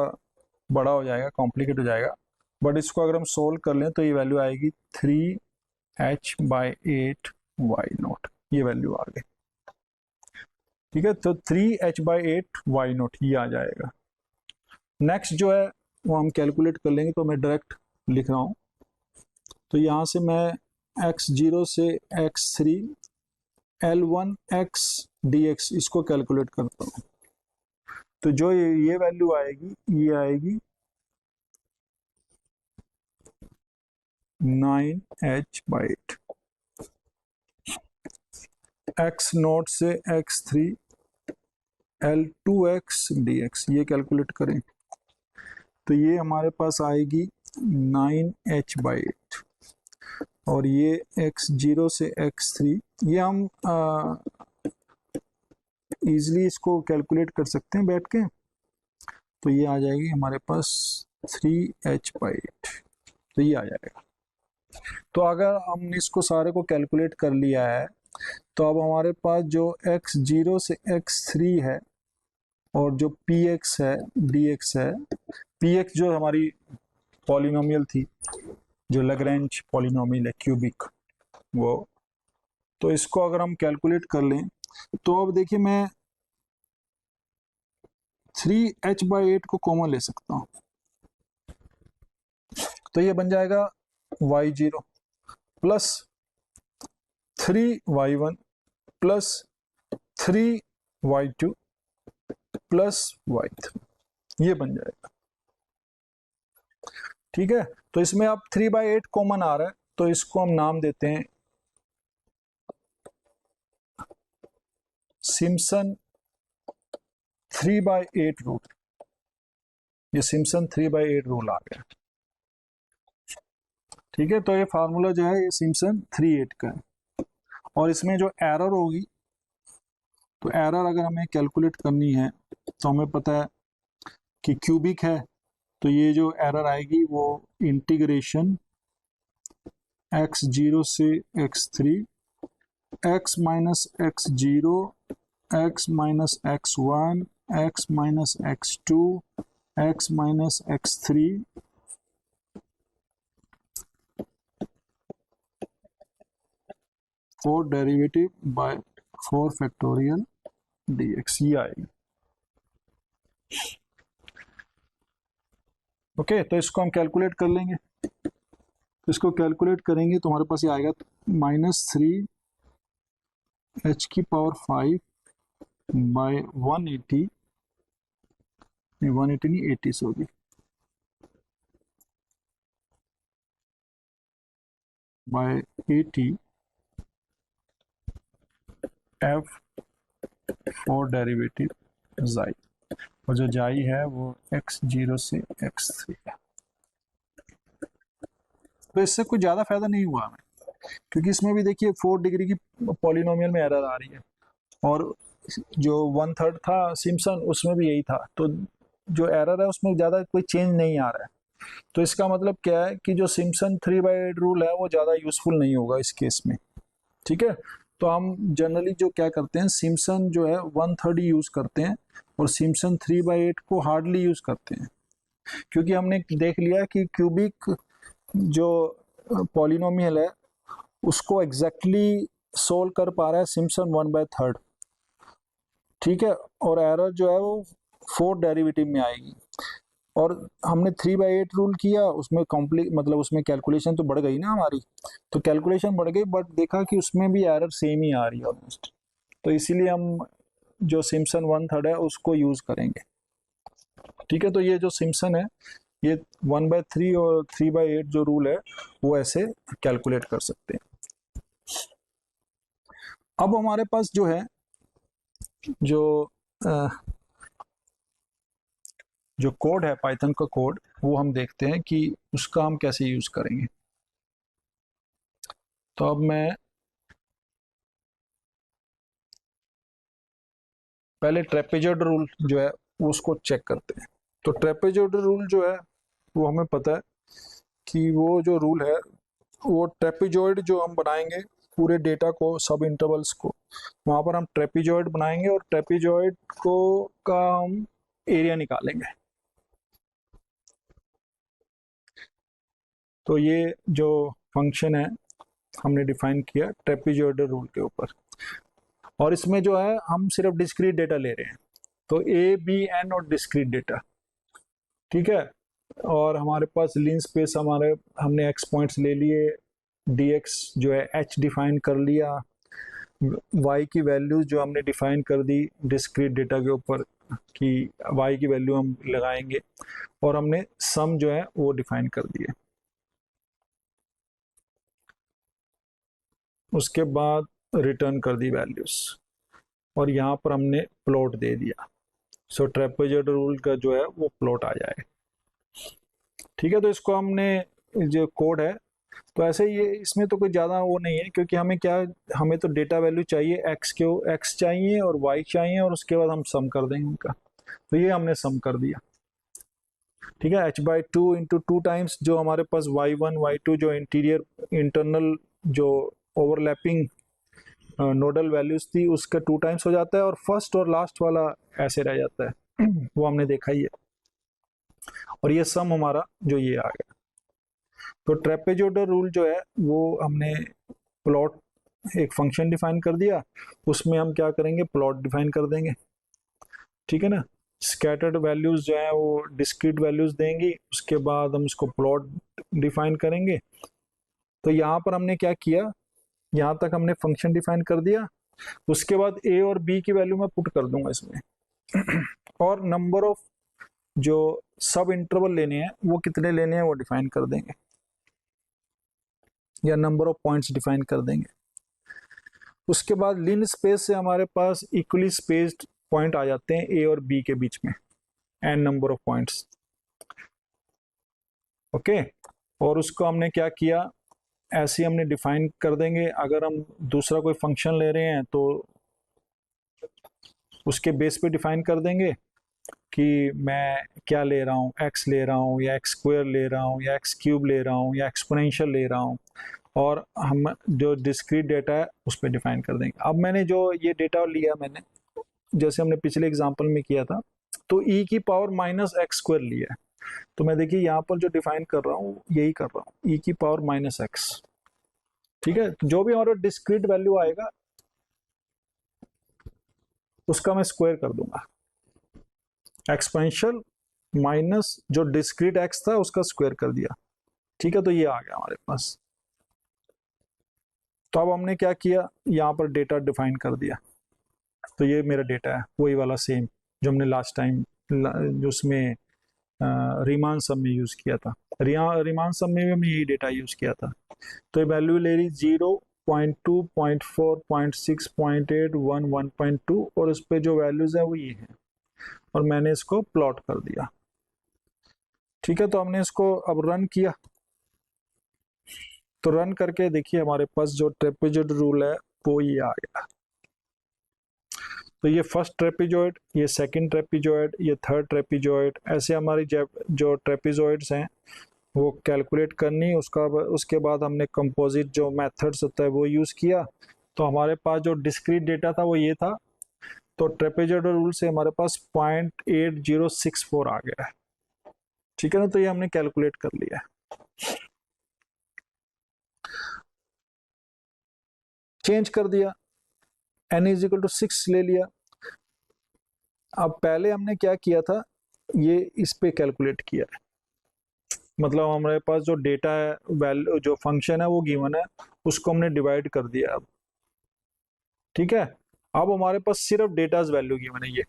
बड़ा हो जाएगा, कॉम्प्लिकेट हो जाएगा, बट इसको अगर हम सोल्व कर लें तो ये वैल्यू आएगी 3h/8 y0, ये वैल्यू आ गई। ठीक है, तो 3h/8 y0 ये आ जाएगा। नेक्स्ट जो है वो हम कैलकुलेट कर लेंगे, तो मैं डायरेक्ट लिख रहा हूँ। तो यहाँ से मैं x0 से x3 L1 x dx इसको कैलकुलेट करता हूँ। तो जो ये वैल्यू आएगी, ये आएगी 9h/8। x0 से x3 L2x dx ये कैलकुलेट करें तो ये हमारे पास आएगी 9h/8। और ये x0 से x3 ये हम इजीली इसको कैलकुलेट कर सकते हैं बैठ के। तो ये आ जाएगी हमारे पास 3h/8, तो ये आ जाएगा। तो अगर हमने इसको सारे को कैलकुलेट कर लिया है तो अब हमारे पास जो x0 से x3 है और जो px है dx है, px जो हमारी पॉलिनोमियल थी, जो लैग्रेंज पॉलिनोमियल है क्यूबिक, वो, तो इसको अगर हम कैलकुलेट कर लें तो अब देखिए मैं 3h/8 को कॉमन ले सकता हूँ। तो ये बन जाएगा y0 plus 3y1 plus 3y2 plus y3, ये बन जाएगा। ठीक है, तो इसमें अब 3/8 कॉमन आ रहा है, तो इसको हम नाम देते हैं सिम्पसन 3/8 रूल। ये सिम्पसन 3/8 रूल आ गया। ठीक है, तो ये फार्मूला जो है ये सिम्पसन 3/8 का है। और इसमें जो एरर होगी, तो एरर अगर हमें कैलकुलेट करनी है तो हमें पता है कि क्यूबिक है, तो ये जो एरर आएगी वो इंटीग्रेशन x0 से x3 x minus x0 x minus x1 x minus x2 x minus x3 four derivative by 4 factorial dx ये आएगी। ओके, तो इसको हम कैलकुलेट कर लेंगे। तो इसको कैलकुलेट करेंगे तो हमारे पास ये आएगा -3 h⁵ बाय 180 नहीं 180 नहीं 80 sorry by 80 f four derivative जाई, और जो जाई है वो x0 से x3 है। तो इससे कोई ज़्यादा फायदा नहीं हुआ हमें, क्योंकि इसमें भी देखिए 4 डिग्री की पॉलिनोमियल में एरर आ रही है, और जो 1/3 था सिम्पसन उसमें भी यही था। तो जो एरर है उसमें ज़्यादा कोई चेंज नहीं आ रहा है। तो इसका मतलब क्या है कि जो सिम्पसन 3/8 रूल है वो ज़्यादा यूजफुल नहीं होगा इस केस में। ठीक है, तो हम जनरली जो क्या करते हैं, सिम्पसन जो है 1/3 यूज़ करते हैं और सिम्पसन 3/8 को हार्डली यूज़ करते हैं, क्योंकि हमने देख लिया कि क्यूबिक जो पॉलिनोमियल है उसको एग्जैक्टली सोल्व कर पा रहा है सिम्पसन 1/3। ठीक है, और एरर जो है वो 4 डेरिवेटिव में आएगी। और हमने 3/8 रूल किया, उसमें कॉम्प्ली मतलब उसमें कैलकुलेशन तो बढ़ गई ना हमारी, तो कैलकुलेशन बढ़ गई बट देखा कि उसमें भी एरर सेम ही आ रही है ऑलमोस्ट। तो इसीलिए हम जो सिम्पसन 1/3 है उसको यूज़ करेंगे। ठीक है, तो ये जो सिम्पसन है ये 1/3 और 3/8 जो रूल है वो ऐसे कैलकुलेट कर सकते हैं। अब हमारे पास जो है जो जो कोड है पाइथन का कोड, वो हम देखते हैं कि उसका हम कैसे यूज़ करेंगे। तो अब मैं पहले ट्रेपेजॉइड रूल जो है वो उसको चेक करते हैं। तो ट्रेपेजॉइड रूल जो है वो हमें पता है कि वो जो रूल है वो ट्रेपेजॉइड जो हम बनाएंगे पूरे डेटा को, सब इंटरवल्स को, वहाँ पर हम ट्रेपेजॉइड बनाएंगे और ट्रेपेजॉइड को का हम एरिया निकालेंगे। तो ये जो फंक्शन है हमने डिफाइन किया ट्रेपेजॉइडल रूल के ऊपर, और इसमें जो है हम सिर्फ डिस्क्रीट डेटा ले रहे हैं, तो ए बी एन और डिस्क्रीट डेटा, ठीक है। और हमारे पास लीन स्पेस हमने एक्स पॉइंट्स ले लिए, डी एक्स जो है एच डिफाइन कर लिया, वाई की वैल्यूज जो हमने डिफाइन कर दी डिस्क्रीट डेटा के ऊपर कि वाई की वैल्यू हम लगाएंगे, और हमने सम जो है वो डिफाइन कर दिए। उसके बाद रिटर्न कर दी वैल्यूज, और यहाँ पर हमने प्लॉट दे दिया। सो ट्रेपेजॉइडल रूल का जो है वो प्लॉट आ जाए, ठीक है। तो इसको हमने जो कोड है, तो ऐसे ये इसमें तो कोई ज़्यादा वो नहीं है, क्योंकि हमें तो डेटा वैल्यू चाहिए, एक्स चाहिए और वाई चाहिए, और उसके बाद हम सम कर देंगे उनका। तो ये हमने सम कर दिया, ठीक है। h/2 इंटू 2 टाइम्स जो हमारे पास y1 y2 जो इंटरनल जो ओवरलैपिंग नोडल वैल्यूज थी उसका 2 टाइम्स हो जाता है, और फर्स्ट और लास्ट वाला ऐसे रह जाता है वो हमने देखा ही है, और ये सम हमारा जो ये आ गया। तो ट्रेपेजॉइडल रूल जो है वो हमने प्लॉट एक फंक्शन डिफाइन कर दिया, उसमें हम क्या करेंगे, प्लॉट डिफाइन कर देंगे, ठीक है ना। स्कैटर्ड वैल्यूज जो है वो डिस्क्रीट वैल्यूज देंगी, उसके बाद हम इसको प्लॉट डिफाइन करेंगे। तो यहाँ पर हमने क्या किया, यहाँ तक हमने फंक्शन डिफाइन कर दिया, उसके बाद ए और बी की वैल्यू मैं पुट कर दूंगा इसमें और नंबर ऑफ जो सब इंटरवल लेने हैं वो कितने लेने हैं वो डिफाइन कर देंगे, या नंबर ऑफ पॉइंट्स डिफाइन कर देंगे। उसके बाद लिन स्पेस से हमारे पास इक्वली स्पेस्ड पॉइंट आ जाते हैं ए और बी के बीच में, N number of points, okay. और उसको हमने क्या किया, ऐसे हमने डिफाइन कर देंगे। अगर हम दूसरा कोई फंक्शन ले रहे हैं तो उसके बेस पे डिफाइन कर देंगे कि मैं क्या ले रहा हूँ, एक्स ले रहा हूँ या एक्स स्क्वायर ले रहा हूँ या एक्स क्यूब ले रहा हूँ या एक्सपोनेंशियल ले रहा हूँ, और हम जो डिस्क्रीट डेटा है उस पर डिफाइन कर देंगे। अब मैंने जो ये डेटा लिया, मैंने जैसे हमने पिछले एग्जांपल में किया था, तो e की पावर माइनस एक्स स्क्वायर लिया है, तो मैं देखिए यहाँ पर जो डिफाइन कर रहा हूँ यही कर रहा हूँ, e की पावर माइनस एक्स, ठीक है। तो जो भी हमारा डिस्क्रीट वैल्यू आएगा उसका मैं स्क्वायर कर दूंगा, एक्सपेंशियल माइनस जो डिस्क्रीट एक्स था उसका स्क्वायर कर दिया, ठीक है। तो ये आ गया हमारे पास। तो अब हमने क्या किया, यहाँ पर डेटा डिफाइन कर दिया, तो ये मेरा डेटा है वही वाला सेम जो हमने लास्ट टाइम जो उसमें रीमान सम में यूज़ किया था। रीमान सम में भी हमने यही डेटा यूज़ किया था। तो ये वैल्यू ले रही 0.2 0.4 0.6 0.8 1 1.2, और उस पर जो वैल्यूज़ है वो ये है, और मैंने इसको प्लॉट कर दिया, ठीक है। तो हमने इसको अब रन किया, तो रन करके देखिए हमारे पास जो ट्रेपेजॉइड रूल है वो ये आ गया। तो ये फर्स्ट ट्रेपेजॉइड, ये सेकंड ट्रेपेजॉइड, ये थर्ड ट्रेपेजॉइड, ऐसे हमारी जो ट्रेपेजॉइड्स हैं वो कैलकुलेट करनी। उसके बाद हमने कंपोजिट जो मेथड्स होता है वो यूज़ किया। तो हमारे पास जो डिस्क्रीट डेटा था वो ये था, तो ट्रेपेजॉइडल रूल से हमारे पास 0.8064 आ गया है, ठीक है ना। तो ये हमने कैलकुलेट कर लिया है, चेंज कर दिया, n इज इक्वल टू 6 ले लिया। अब पहले हमने क्या किया था, ये इस पे कैलकुलेट किया है, मतलब हमारे पास जो डेटा है, वैल्यू जो फंक्शन है वो गिवन है, उसको हमने डिवाइड कर दिया अब, ठीक है। अब हमारे पास सिर्फ डेटाज वैल्यू गिवन है ये,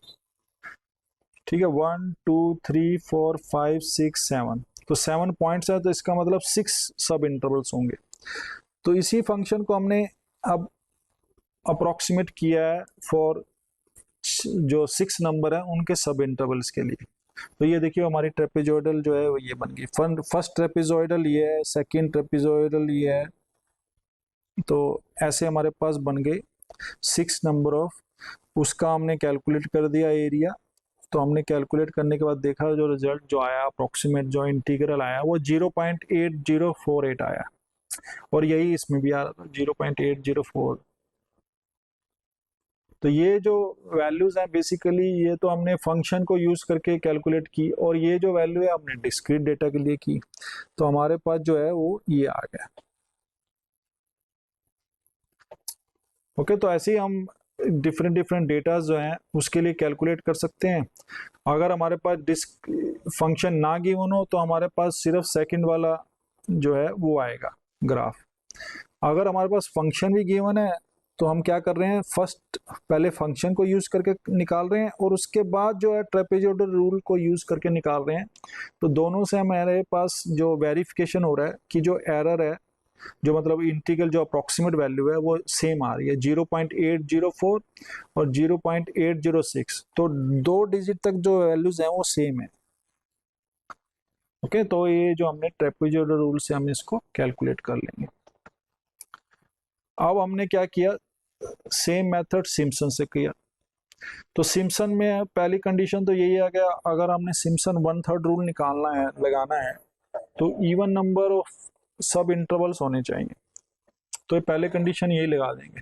ठीक है। 1 2 3 4 5 6 7, तो 7 पॉइंट्स है, तो इसका मतलब 6 सब इंटरवल्स होंगे। तो इसी फंक्शन को हमने अब अप्रोक्सीमेट किया है फॉर जो 6 नंबर है उनके सब इंटरवल्स के लिए। तो ये देखिए हमारी ट्रेपेजॉइडल जो है वो ये बन गई, फर्स्ट ट्रेपेजॉइडल ये है, सेकंड ट्रेपेजॉइडल ये है। तो ऐसे हमारे पास बन गए 6 नंबर ऑफ, उसका हमने कैलकुलेट कर दिया एरिया। तो हमने कैलकुलेट करने के बाद देखा जो रिजल्ट जो आया, अप्रोक्सीमेट जो इंटीग्रल आया वो 0.8048 आया, और यही इसमें भी आ रहा था 0.804। तो ये जो वैल्यूज हैं बेसिकली ये तो हमने फंक्शन को यूज करके कैलकुलेट की, और ये जो वैल्यू है हमने डिस्क्रीट डेटा के लिए की। तो हमारे पास जो है वो ये आ गया। ओके, तो ऐसे ही हम डिफरेंट डिफरेंट डेटा जो हैं उसके लिए कैलकुलेट कर सकते हैं। अगर हमारे पास डिस्क फंक्शन ना गिवन हो तो हमारे पास सिर्फ सेकंड वाला जो है वो आएगा ग्राफ। अगर हमारे पास फंक्शन भी गिवन है तो हम क्या कर रहे हैं, फर्स्ट पहले फंक्शन को यूज करके निकाल रहे हैं और उसके बाद जो है ट्रेपेजॉइडल रूल को यूज करके निकाल रहे हैं। तो दोनों से हमारे पास जो वेरिफिकेशन हो रहा है कि जो एरर है, जो मतलब इंटीग्रल जो अप्रोक्सीमेट वैल्यू है वो सेम आ रही है, 0.804 और 0.806। तो 2 डिजिट तक जो वैल्यूज हैं वो सेम है। ओके, तो ये जो हमने ट्रेपेजॉइडल रूल से हम इसको कैलकुलेट कर लेंगे। अब हमने क्या किया, सेम मेथड सिम्पसन से किया। तो सिम्पसन में पहली कंडीशन तो यही आ गया, अगर हमने सिम्पसन 1/3 रूल निकालना है, लगाना है, तो इवन नंबर ऑफ सब इंटरवल्स होने चाहिए। तो ये पहले कंडीशन यही लगा देंगे।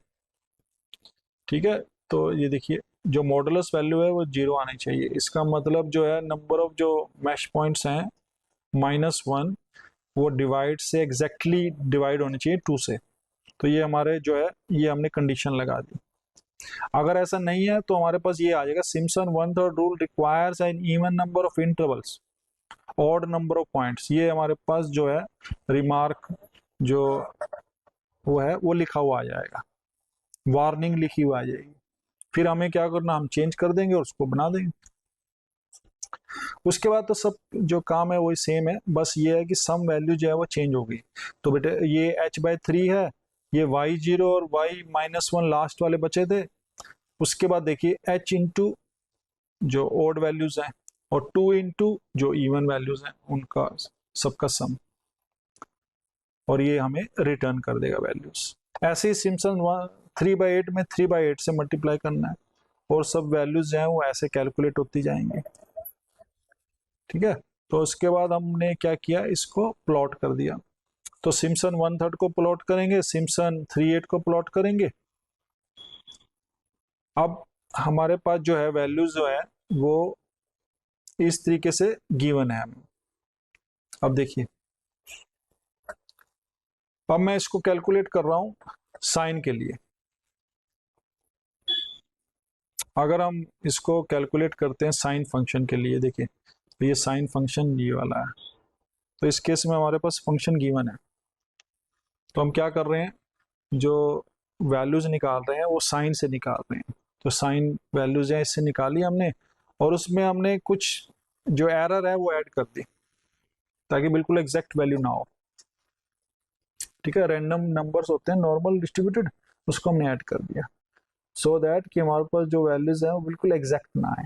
ठीक है, तो ये देखिए जो मॉडुलस वैल्यू है वो 0 आनी चाहिए। इसका मतलब जो है नंबर ऑफ जो मैश पॉइंट्स हैं -1 वो डिवाइड से एग्जैक्टली डिवाइड होनी चाहिए 2 से। तो ये हमारे जो है ये हमने कंडीशन लगा दी। अगर ऐसा नहीं है तो हमारे पास ये आ जाएगा, Simpson 1/3 rule requires N even number of intervals, odd number of points. ये हमारे पास जो है रिमार्क जो वो है वो लिखा हुआ आ जाएगा, वार्निंग लिखी हुआ आ जाएगी। फिर हमें क्या करना, हम चेंज कर देंगे और उसको बना देंगे। उसके बाद तो सब जो काम है वही सेम है, बस ये है कि सम वैल्यू जो है वो चेंज होगी। तो बेटे ये h/3 है, ये y0 और y-1 लास्ट वाले बचे थे। उसके बाद देखिए h इंटू जो ओड वैल्यूज हैं और 2 इंटू जो इवन वैल्यूज हैं उनका सबका सम, और ये हमें रिटर्न कर देगा वैल्यूज। ऐसे ही सिम्पसन 3/8 में 3/8 से मल्टीप्लाई करना है और सब वैल्यूज जो हैं वो ऐसे कैलकुलेट होती जाएंगे। ठीक है, तो उसके बाद हमने क्या किया, इसको प्लॉट कर दिया। तो सिम्पसन 1/3 को प्लॉट करेंगे, सिम्पसन 3/8 को प्लॉट करेंगे। अब हमारे पास जो है वैल्यूज जो है वो इस तरीके से गिवन है हमें। अब देखिए, अब मैं इसको कैलकुलेट कर रहा हूं साइन के लिए। अगर हम इसको कैलकुलेट करते हैं साइन फंक्शन के लिए, देखिए तो ये साइन फंक्शन ये वाला है। तो इस केस में हमारे पास फंक्शन गिवन है, तो हम क्या कर रहे हैं, जो वैल्यूज निकाल रहे हैं वो साइन से निकाल रहे हैं। तो साइन वैल्यूज है इससे निकाली हमने, और उसमें हमने कुछ जो एरर है वो ऐड कर दी ताकि बिल्कुल एग्जैक्ट वैल्यू ना हो। ठीक है, रैंडम नंबर्स होते हैं नॉर्मल डिस्ट्रीब्यूटेड, उसको हमने ऐड कर दिया सो दैट कि हमारे पास जो वैल्यूज है वो बिल्कुल एग्जैक्ट ना आए।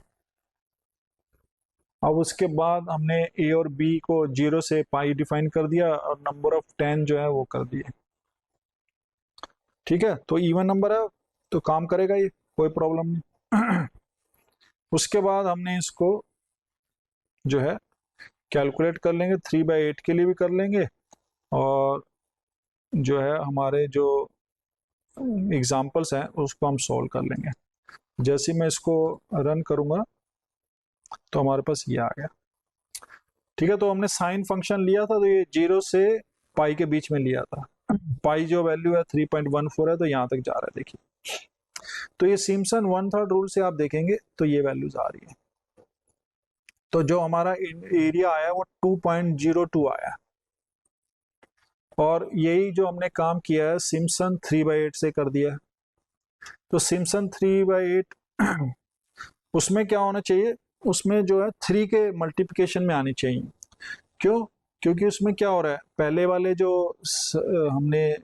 अब उसके बाद हमने ए और बी को 0 से पाई डिफाइन कर दिया और नंबर ऑफ 10 जो है वो कर दिए। ठीक है, तो इवन नंबर है तो काम करेगा ये, कोई प्रॉब्लम नहीं। उसके बाद हमने इसको जो है कैलकुलेट कर लेंगे, 3/8 के लिए भी कर लेंगे, और जो है हमारे जो एग्जाम्पल्स हैं उसको हम सॉल्व कर लेंगे। जैसे मैं इसको रन करूंगा तो हमारे पास ये आ गया। ठीक है, तो हमने साइन फंक्शन लिया था, तो ये 0 से पाई के बीच में लिया था। पाई जो वैल्यू है 3.14 है, तो यहाँ तक जा रहा है देखिए। तो ये सिम्पसन 1/3 रूल से आप देखेंगे तो ये वैल्यूज आ रही है। तो जो हमारा एरिया आया वो 2.02 आया, और यही जो हमने काम किया है सिम्पसन 3/8 से कर दिया। तो सिम्पसन 3/8 उसमें क्या होना चाहिए, उसमें जो है 3 के मल्टीप्लिकेशन में आनी चाहिए। क्यों, क्योंकि उसमें क्या हो रहा है, पहले वाले जो हमने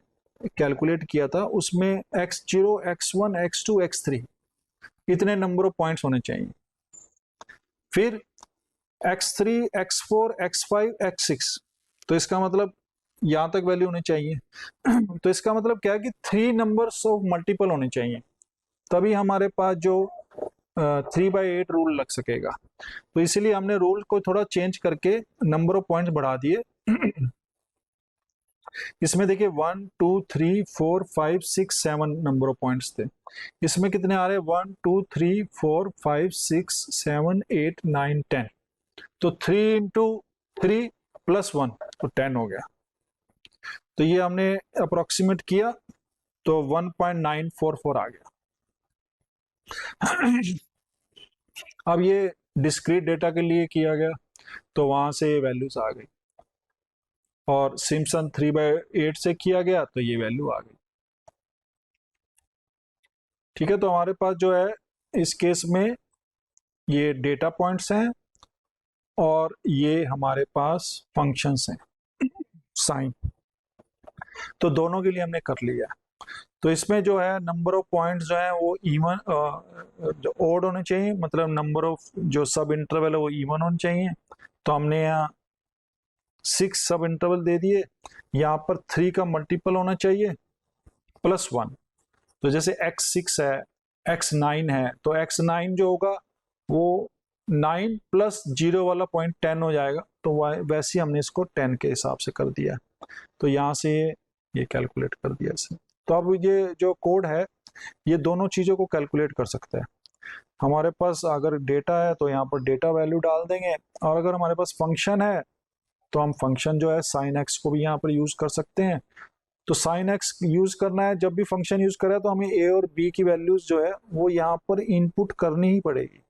कैलकुलेट किया था उसमें x0 x1 x2 x3 इतने नंबर ऑफ पॉइंट्स होने चाहिए। फिर x3 x4 x5 x6, तो इसका मतलब यहां तक वैल्यू होनी चाहिए। तो इसका मतलब क्या है कि 3 नंबर्स ऑफ मल्टीपल होने चाहिए, तभी हमारे पास जो 3/8 रूल लग सकेगा। तो इसीलिए हमने रूल को थोड़ा चेंज करके नंबर ऑफ पॉइंट्स बढ़ा दिए। इसमें देखिए 1 2 3 4 5 6 7 नंबर ऑफ पॉइंट्स थे। इसमें कितने आ रहे हैं? 1 2 3 4 5 6 7 8 9 10। तो 3 इंटू 3 प्लस 1 तो 10 हो गया। तो ये हमने अप्रोक्सीमेट किया तो 1.944 आ गया। अब ये डिस्क्रीट डेटा के लिए किया गया तो वहां से वैल्यूज आ गई, और सिम्पसन 3/8 से किया गया तो ये वैल्यू आ गई। ठीक है, तो हमारे पास जो है इस केस में ये डेटा पॉइंट्स हैं और ये हमारे पास फंक्शंस हैं साइन। तो दोनों के लिए हमने कर लिया। तो इसमें जो है नंबर ऑफ पॉइंट्स जो है वो इवन जो ओड होने चाहिए, मतलब नंबर ऑफ जो सब इंटरवल है वो इवन होने चाहिए। तो हमने यहाँ 6 सब इंटरवल दे दिए। यहाँ पर 3 का मल्टीपल होना चाहिए प्लस 1। तो जैसे x6 है, x9 है, तो x9 जो होगा वो 9 प्लस 0 वाला पॉइंट 10 हो जाएगा। तो वैसे ही हमने इसको 10 के हिसाब से कर दिया। तो यहाँ से ये कैलकुलेट कर दिया इसने। तो अब ये जो कोड है ये दोनों चीज़ों को कैलकुलेट कर सकता है। हमारे पास अगर डेटा है तो यहाँ पर डेटा वैल्यू डाल देंगे, और अगर हमारे पास फंक्शन है तो हम फंक्शन जो है साइन एक्स को भी यहाँ पर यूज़ कर सकते हैं। तो साइन एक्स यूज़ करना है, जब भी फंक्शन यूज़ करें तो हमें ए और बी की वैल्यूज़ जो है वो यहाँ पर इनपुट करनी ही पड़ेगी,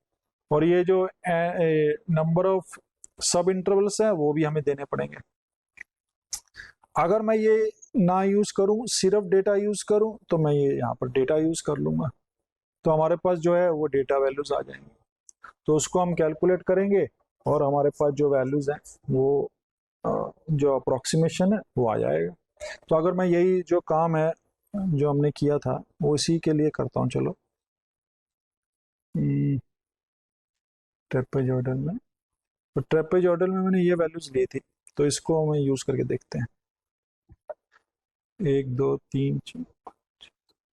और ये जो नंबर ऑफ सब इंटरवल्स है वो भी हमें देने पड़ेंगे। अगर मैं ये ना यूज़ करूँ, सिर्फ डेटा यूज़ करूँ, तो मैं ये यहाँ पर डेटा यूज़ कर लूँगा, तो हमारे पास जो है वो डेटा वैल्यूज़ आ जाएंगे। तो उसको हम कैलकुलेट करेंगे और हमारे पास जो वैल्यूज़ हैं वो जो अप्रोक्सीमेशन है वो आ जाएगा। तो अगर मैं यही जो काम है जो हमने किया था वो इसी के लिए करता हूँ। चलो ट्रेपेजॉइडल में, तो ट्रेपेजॉइडल में मैंने ये वैल्यूज़ ली थी, तो इसको हमें यूज़ करके देखते हैं। 1 2 3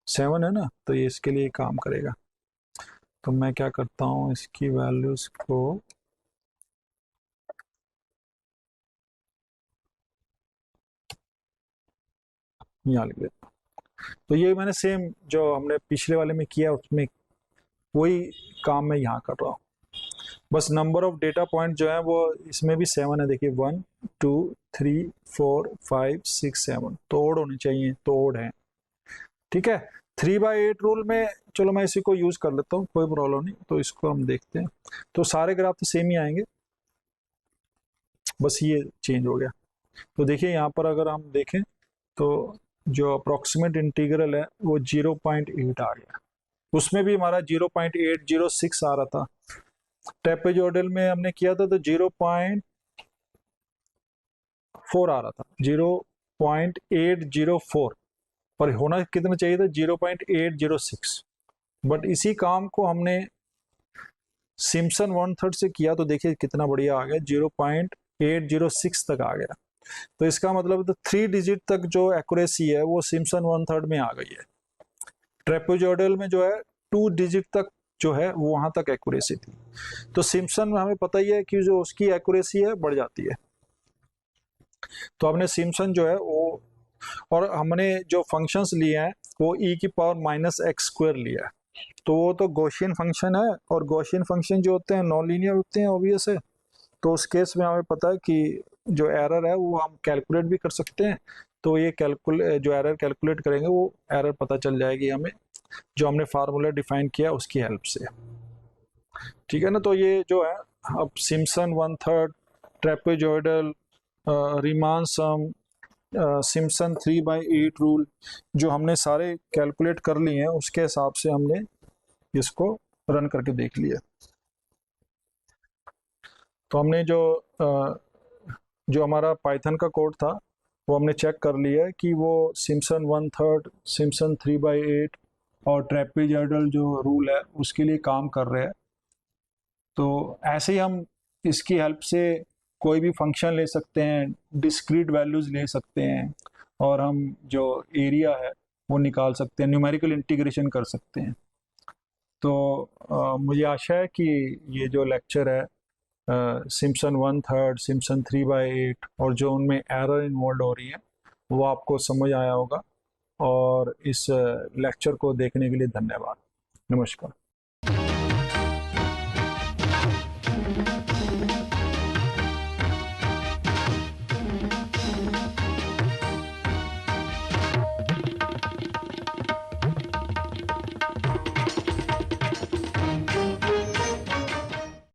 7 है ना, तो ये इसके लिए काम करेगा। तो मैं क्या करता हूँ, इसकी वैल्यूज को यहाँ लिख देता हूँ। तो ये मैंने सेम जो हमने पिछले वाले में किया उसमें वही काम मैं यहाँ कर रहा हूँ। बस नंबर ऑफ डेटा पॉइंट जो है वो इसमें भी 7 है। देखिए 1 2 3 4 5 6 7, तो ओड होनी चाहिए, तो ओड है। ठीक है, 3/8 रूल में चलो मैं इसी को यूज कर लेता हूँ, कोई प्रॉब्लम नहीं। तो इसको हम देखते हैं, तो सारे ग्राफ तो सेम ही आएंगे, बस ये चेंज हो गया। तो देखिए यहाँ पर अगर हम देखें तो जो अप्रोक्सीमेट इंटीग्रल है वो 0.8 आ गया। उसमें भी हमारा 0.806 आ रहा था। ट्रेपेजॉइडल में हमने किया था तो 0.4 आ रहा था, 0.804, पर होना कितना चाहिए था? 0.806। बट इसी काम को हमने सिम्पसन 1/3 से किया तो देखिए कितना बढ़िया आ गया, 0.806 तक आ गया। तो इसका मतलब तो 3 डिजिट तक जो एक्यूरेसी है वो सिम्पसन 1/3 में आ गई है। ट्रेपेजॉइडल में जो है 2 डिजिट तक जो है वो वहां तक एक्यूरेसी थी। तो सिम्पसन में हमें पता ही है कि जो उसकी एक्यूरेसी है बढ़ जाती है। तो हमने सिम्पसन जो है वो, और हमने जो फंक्शंस लिए हैं वो e⁻⁻x² लिया है। तो वो तो गॉसियन फंक्शन है, और गॉसियन फंक्शन जो होते हैं नॉन लीनियर होते हैं ऑब्वियस है। तो उस केस में हमें पता है कि जो एरर है वो हम कैलकुलेट भी कर सकते हैं। तो ये जो एरर कैलकुलेट करेंगे वो एरर पता चल जाएगी हमें, जो हमने फार्मूला डिफाइन किया उसकी हेल्प से। ठीक है ना, तो ये जो है अब Simpson 1/3, trapezoidal, Riemann sum, Simpson 3/8 rule जो हमने सारे कैलकुलेट कर लिए हैं, उसके हिसाब से हमने इसको रन करके देख लिया। तो हमने जो हमारा पाइथन का कोड था वो हमने चेक कर लिया है कि वो सिम्पसन 1/3, सिम्पसन 3/8 और ट्रेपेजॉइडल जो रूल है उसके लिए काम कर रहे हैं। तो ऐसे ही हम इसकी हेल्प से कोई भी फंक्शन ले सकते हैं, डिस्क्रीट वैल्यूज ले सकते हैं, और हम जो एरिया है वो निकाल सकते हैं, न्यूमेरिकल इंटीग्रेशन कर सकते हैं। तो मुझे आशा है कि ये जो लेक्चर है सिम्पसन 1/3, सिम्पसन 3/8 और जो उनमें एरर इन्वॉल्व हो रही है वो आपको समझ आया होगा। और इस लेक्चर को देखने के लिए धन्यवाद। नमस्कार।